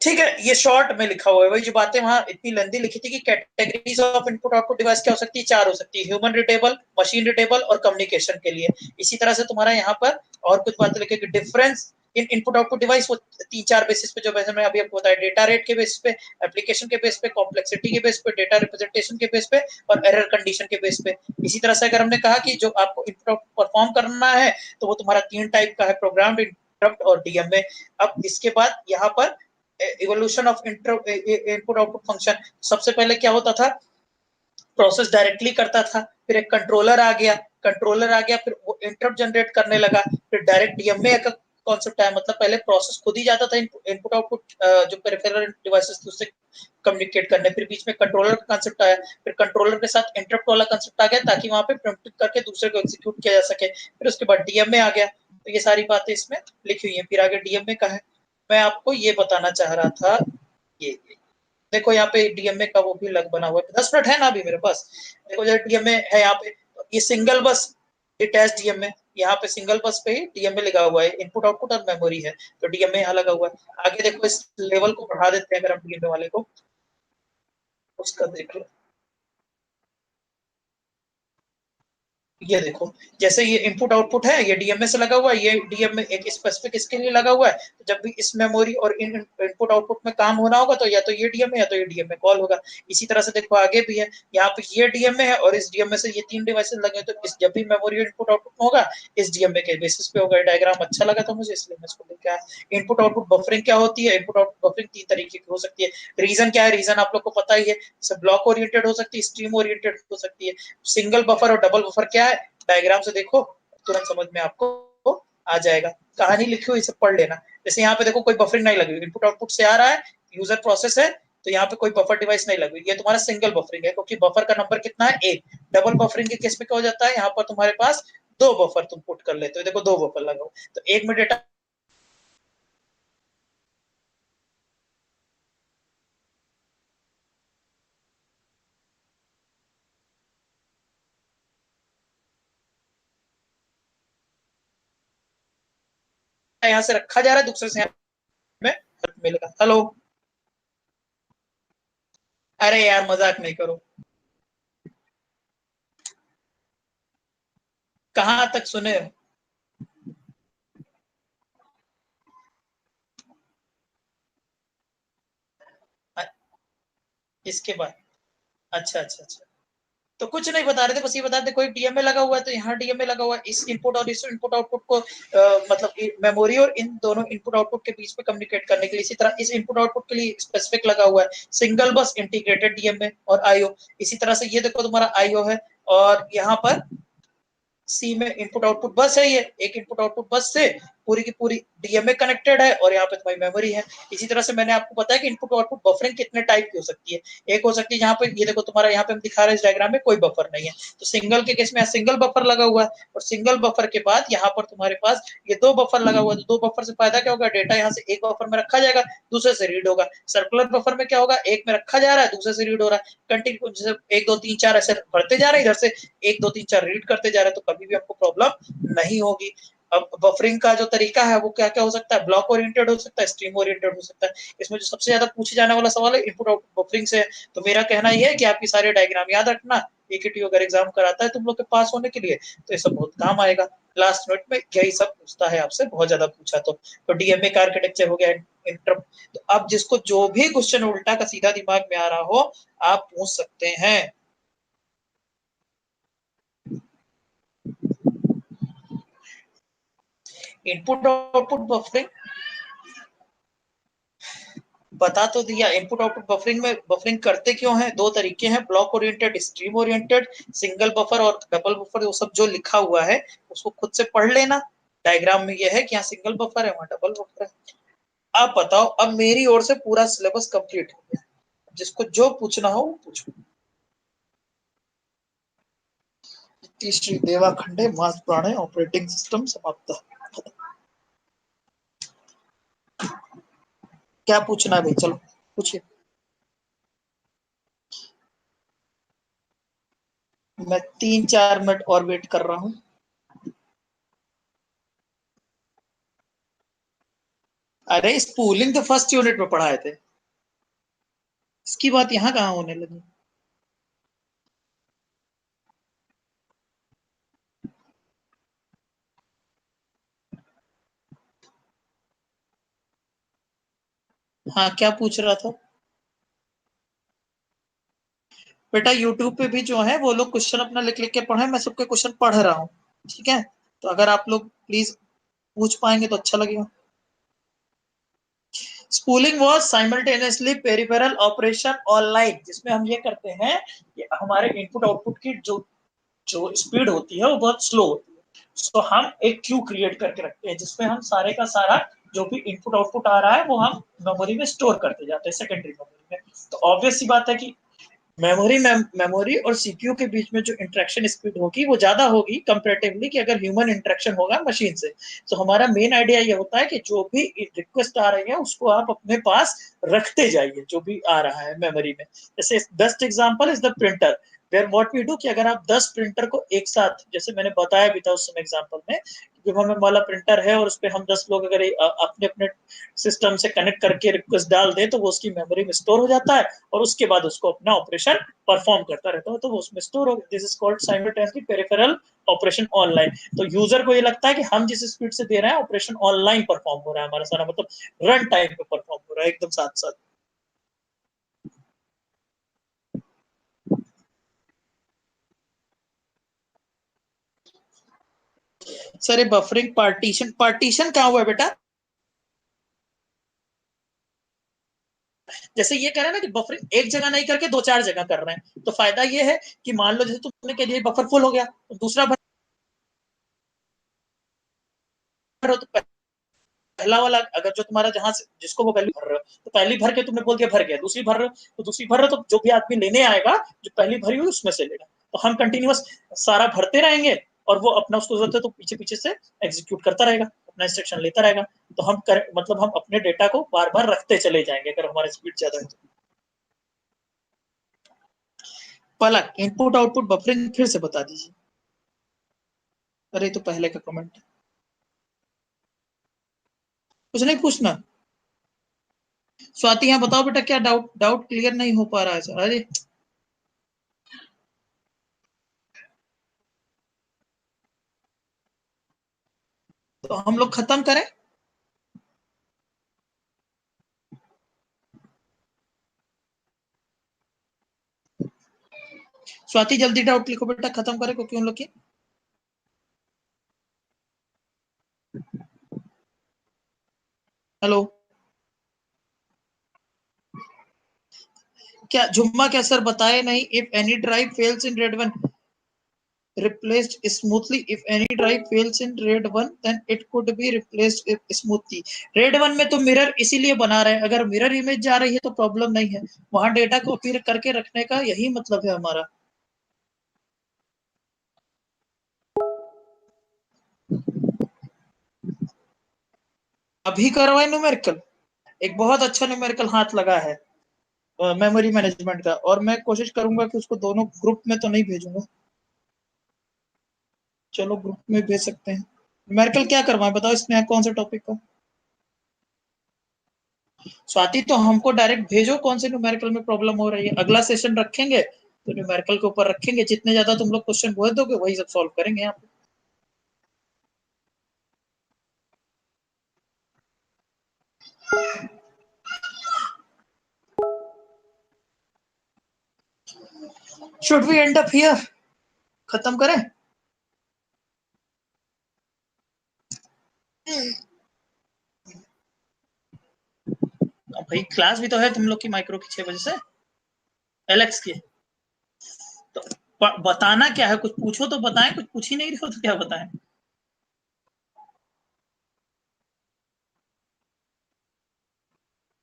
ठीक है, ये शॉर्ट में लिखा हुआ है। वही जो बातें वहां इतनी लंबी लिखी थी कि categories of input output device क्या हो सकती है, 4 हो सकती है, ह्यूमन रिटेबल, मशीन रिटेबल और कम्युनिकेशन के लिए। इसी तरह से तुम्हारा यहाँ पर और कुछ बातें लिखे, difference in input output device, वो 3-4 बेसिस पे, जो वैसे मैं अभी आपको बताया, डेटा रेट के बेस पे, एप्लीकेशन के बेस पे, कॉम्प्लेक्सिटी के बेस पे, डेटा रिप्रेजेंटेशन के बेस पे और एरर कंडीशन के बेस पे। इसी तरह से अगर हमने कहा कि जो आपको इनपुट आउटपुट परफॉर्म करना है तो वो तुम्हारा 3 टाइप का है, प्रोग्राम्ड, इंटरप्ट और डीएमए। अब इसके बाद यहाँ पर evolution of input output function. सबसे पहले क्या होता था, प्रोसेस डायरेक्टली करता था, फिर एक कंट्रोलर आ गया, फिर वो इंटरप्ट जनरेट करने लगा, फिर डायरेक्ट डीएमए का कॉन्सेप्ट आया। मतलब पहले प्रोसेस खुद ही जाता था इनपुट आउटपुट जो पेरिफेरल डिवाइसेस थे उससे कम्युनिकेट करने, फिर बीच में कंट्रोलर का कंसेप्ट आया, फिर कंट्रोलर के साथ इंटरप्ट वाला कंसेप्ट आ गया, ताकि वहां पे प्रिम्प्ट करके दूसरे को एग्जीक्यूट किया जा सके। फिर उसके बाद डीएमए आ गया। तो ये सारी बातें इसमें लिखी हुई है। फिर आगे डीएमए का है, मैं आपको ये बताना चाह रहा था। ये देखो यहाँ पे डीएमए का वो भी लग बना हुआ है, 10 मिनट है ना अभी मेरे पास। देखो जो डीएमए है यहाँ पे, ये सिंगल बस डिटैच डीएमए, यहाँ पे सिंगल बस पे ही डीएमए लगा हुआ है, इनपुट आउटपुट और मेमोरी है, तो डीएमए यहाँ लगा हुआ है। आगे देखो, इस लेवल को बढ़ा देते हैं अगर हम डीएमए वाले को, उसका देख लो। ये देखो, जैसे ये इनपुट आउटपुट है, ये डीएमए से लगा हुआ है, ये डीएमए एक स्पेसिफिक इसके लिए लगा हुआ है। तो जब भी इस मेमोरी और इन इनपुट आउटपुट में काम होना होगा तो या तो ये डीएमए या तो ये डीएमए कॉल होगा। इसी तरह से देखो आगे भी है, यहाँ पे ये डीएमए है और इस डीएमए से ये 3 डिवाइसेस लगे हैं, तो इस जब भी मेमोरी इनपुट आउटपुट होगा इस डीएमए के बेसिस पे होगा। डायग्राम अच्छा लगा था मुझे, इसलिए मैं इसको लेके आया। इनपुट आउटपुट बफरिंग क्या होती है? इनपुट आउटपुट बफरिंग 3 तरीके की हो सकती है। रीजन क्या है? रीजन आप लोग को पता ही है, ब्लॉक ओरिएंटेड हो सकती है, स्ट्रीम ओरिएंटेड हो सकती है। सिंगल बफर और डबल बफर क्या है, डायग्राम से देखो तुरंत समझ में आपको आ जाएगा। कहानी लिखी हुई, इसे पढ़ लेना। जैसे यहाँ पे देखो कोई बफरिंग नहीं लगी हुई, इनपुट आउटपुट से आ रहा है, यूजर प्रोसेस है, तो यहाँ पे कोई बफर डिवाइस नहीं लगी हुई। ये तुम्हारा सिंगल बफरिंग है, क्योंकि बफर का नंबर कितना है, 1। डबल बफरिंग के केस में क्या हो जाता है, यहाँ पर तुम्हारे पास 2 बफर तुम पुट कर लेते हो। देखो 2 बफर लगा हो, तो एक में डेटा यहाँ से रखा जा रहा है, दूसरे से में मिलेगा। हेलो, अरे यार मजाक नहीं करो, कहाँ तक सुने? इसके बाद अच्छा अच्छा अच्छा, तो कुछ नहीं बता रहे थे, बस ये बता रहे थे कोई डीएमए लगा हुआ है तो यहाँ डीएमए लगा हुआ है, इस इनपुट और इस इनपुट आउटपुट को मतलब मेमोरी और इन दोनों इनपुट आउटपुट के बीच में कम्युनिकेट करने के लिए। इसी तरह इस इनपुट आउटपुट के लिए स्पेसिफिक लगा हुआ है सिंगल बस इंटीग्रेटेड डीएमए और आईओ। इसी तरह से ये देखो तुम्हारा आईओ है, और यहाँ पर सी में इनपुट आउटपुट बस है, ये एक इनपुट आउटपुट बस से पूरी की पूरी डीएमए कनेक्टेड है और यहाँ पे तुम्हारी मेमोरी है। इसी तरह से मैंने आपको बताया कि इनपुट आउटपुट बफरिंग कितने टाइप की हो सकती है। एक हो सकती है यहाँ पे ये देखो तुम्हारा यहाँ पे हम दिखा रहे हैं इस डायग्राम में कोई बफर नहीं है, तो सिंगल के केस में सिंगल बफर लगा हुआ है, और सिंगल बफर के बाद यहाँ पर तुम्हारे पास ये दो बफर लगा हुआ है। तो दो बफर से फायदा क्या होगा, डेटा यहाँ से एक बफर में रखा जाएगा, दूसरे से रीड होगा। सर्कुलर बफर में क्या होगा, एक में रखा जा रहा है, दूसरे से रीड हो रहा है। कंटिन्यू जैसे 1 2 3 4 ऐसे बढ़ते जा रहे हैं, इधर से 1 2 3 4 रीड करते जा रहे हैं, तो कभी भी आपको प्रॉब्लम नहीं होगी। अब बफरिंग का जो तरीका है वो क्या क्या हो सकता है, ब्लॉक ओरिएंटेड हो सकता है, स्ट्रीम ओरिएंटेड हो सकता है। इसमें जो सबसे ज्यादा पूछे जाने वाला सवाल है इनपुट आउटपुट बफरिंग से। तो मेरा कहना यह है कि आपकी सारे डायग्राम याद रखना, एकेटी अगर एग्जाम कराता है तुम लोग के पास होने के लिए तो ये सब बहुत काम आएगा। लास्ट मिनट में यही सब पूछता है आपसे, बहुत ज्यादा पूछा तो डीएमए का आर्किटेक्चर हो गया, इंटर। तो अब जिसको जो भी क्वेश्चन उल्टा का सीधा दिमाग में आ रहा हो आप पूछ सकते हैं। इनपुट आउटपुट बफरिंग बता तो दिया। इनपुट आउटपुट बफरिंग में बफरिंग करते क्यों है, दो तरीके हैं, block oriented, stream oriented. Single buffer और डबल बफर वो सब जो लिखा हुआ है उसको खुद से पढ़ लेना। डायग्राम में यह है कि यहाँ सिंगल बफर है, वहां डबल बफर है। आप बताओ, अब मेरी ओर से पूरा सिलेबस कंप्लीट हो गया, जिसको जो पूछना हो वो पूछो। तीसरी देवा खंडे मास प्राणे ऑपरेटिंग सिस्टम समाप्त। क्या पूछना है भाई, चलो पूछिए। मैं 3 4 मिनट और वेट कर रहा हूँ। अरे स्पूलिंग तो फर्स्ट यूनिट में पढ़ाए थे, इसकी बात यहाँ कहाँ होने लगी। हाँ क्या पूछ रहा था बेटा, यूट्यूब पे भी जो है वो लोग क्वेश्चन अपना लिख लिख के पढ़े, मैं सबके क्वेश्चन पढ़ रहा हूँ। ठीक है, तो अगर आप लोग प्लीज पूछ पाएंगे तो अच्छा लगेगा। Spooling was simultaneously peripheral operation online, जिसमें हम ये करते हैं कि हमारे इनपुट आउटपुट की जो जो स्पीड होती है वो बहुत स्लो होती है। तो हम एक क्यू क्रिएट करके रखते हैं जिसमें हम सारे का सारा जो भी इनपुट आउटपुट आ रहा है वो हम मेमोरी में स्टोर करते जाते हैं, सेकेंडरी मेमोरी में। तो ऑब्वियस सी बात है कि मेमोरी और सीपीयू के बीच में जो इंटरेक्शन स्पीड होगी वो ज्यादा होगी कंपेरेटिवली कि अगर ह्यूमन इंटरेक्शन होगा मशीन से। तो हमारा मेन आइडिया ये होता है कि जो भी रिक्वेस्ट आ रही है उसको आप अपने पास रखते जाइए, जो भी आ रहा है मेमोरी में। जैसे best example is the printer, where what we do कि अगर आप 10 प्रिंटर को एक साथ, जैसे मैंने बताया भी था उस समय एग्जांपल में, जब हमें वाला प्रिंटर है और उस पर हम 10 लोग अगर अपने अपने सिस्टम से कनेक्ट करके रिक्वेस्ट डाल दें तो वो उसकी मेमोरी में स्टोर हो जाता है और उसके बाद उसको अपना ऑपरेशन परफॉर्म करता रहता है, तो वो उसमें स्टोर हो गया। This is called simultaneously peripheral operation online. तो यूजर को ये लगता है कि हम जिस स्पीड से दे रहे हैं ऑपरेशन ऑनलाइन परफॉर्म हो रहा है हमारा सारा, मतलब रन टाइम पे परफॉर्म हो रहा है एकदम साथ साथ। सर बफरिंग पार्टीशन, पार्टीशन क्या हुआ बेटा, जैसे ये कह रहे हैं ना कि बफरिंग एक जगह नहीं करके 2 4 जगह कर रहे हैं, तो फायदा ये है कि मान लो जैसे तुमने कह दिया बफर फुल हो गया तो दूसरा भर तो पहला वाला अगर जो तुम्हारा जहां से जिसको वो वैल्यू भर रहे हो तो पहली भर के तुमने बोल दिया भर गया, दूसरी भर रहे हो तो दूसरी भर रहे हो, तो जो भी आदमी लेने आएगा जो पहली भरी हुई उसमें से लेगा। तो हम कंटिन्यूअस सारा भरते रहेंगे और वो अपना उसको जरूरत है तो पीछे पीछे से एग्जीक्यूट करता रहेगा, अपना इंस्ट्रक्शन लेता रहेगा। तो मतलब हम अपने डेटा को बार बार रखते चले जाएंगे अगर हमारी स्पीड ज्यादा है तो। पलक इनपुट आउटपुट बफरिंग फिर से बता दीजिए। अरे तो पहले का कमेंट कुछ नहीं पूछना। स्वाति यहाँ बताओ बेटा, क्या डाउट डाउट क्लियर नहीं हो पा रहा है सर, अरे तो हम लोग खत्म करें। स्वाति जल्दी डाउट लिखो बेटा, खत्म करें क्योंकि उन लोग की। हेलो, क्या जुम्मा क्या सर बताए नहीं, if any drive fails in red one replaced smoothly. If any drive fails in RAID 1 then it could be replaced smoothly. RAID 1 में तो मिरर इसीलिए बना रहे हैं, अगर मिरर इमेज जा रही है तो प्रॉब्लम नहीं है, वहां डेटा कॉपी करके रखने का यही मतलब है हमारा। अभी करवाए न्यूमेरिकल, एक बहुत अच्छा न्यूमेरिकल हाथ लगा है मेमोरी मैनेजमेंट का, और मैं कोशिश करूंगा कि उसको दोनों ग्रुप में तो नहीं भेजूंगा, चलो ग्रुप में भेज सकते हैं। न्यूमेरिकल क्या करवाएं बताओ, इसमें कौन सा टॉपिक का? स्वाति तो हमको डायरेक्ट भेजो कौन से न्यूमेरिकल में प्रॉब्लम हो रही है, अगला सेशन रखेंगे तो न्यूमेरिकल के ऊपर रखेंगे, जितने ज्यादा तुम लोग क्वेश्चन बोल दोगे वही सब सॉल्व करेंगे यहाँ पे। Should we end up here, खत्म करें? भाई क्लास भी तो है तुम लोग की माइक्रो की 6 बजे से, एलेक्स की, तो बताना क्या है, कुछ पूछो तो बताएं, कुछ पूछ ही नहीं रहे हो तो क्या बताएं।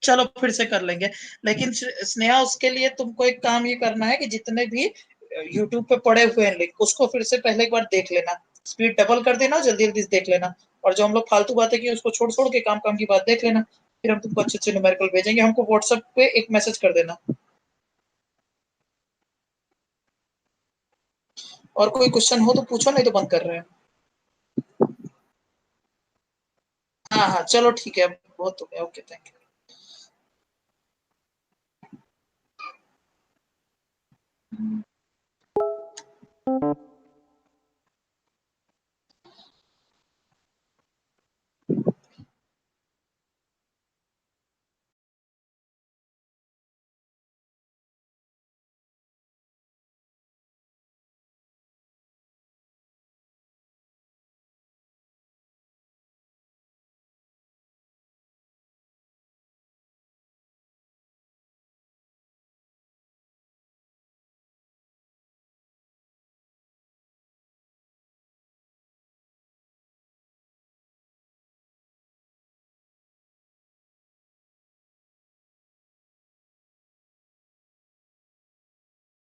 चलो फिर से कर लेंगे, लेकिन स्नेहा उसके लिए तुमको एक काम ये करना है कि जितने भी यूट्यूब पे पड़े हुए हैं लिंक उसको फिर से पहले एक बार देख लेना, स्पीड डबल कर देना, जल्दी जल्दी देख लेना, और जो हम लोग फालतू बातें की उसको छोड़ छोड़ के काम काम की बात देख लेना, फिर हम तुमको अच्छे अच्छे न्यूमेरिकल भेजेंगे, हमको व्हाट्सएप पे एक मैसेज कर देना। और कोई क्वेश्चन हो तो पूछो, नहीं तो बंद कर रहे हैं। हाँ हाँ चलो ठीक है, बहुत हो गया, ओके थैंक यू।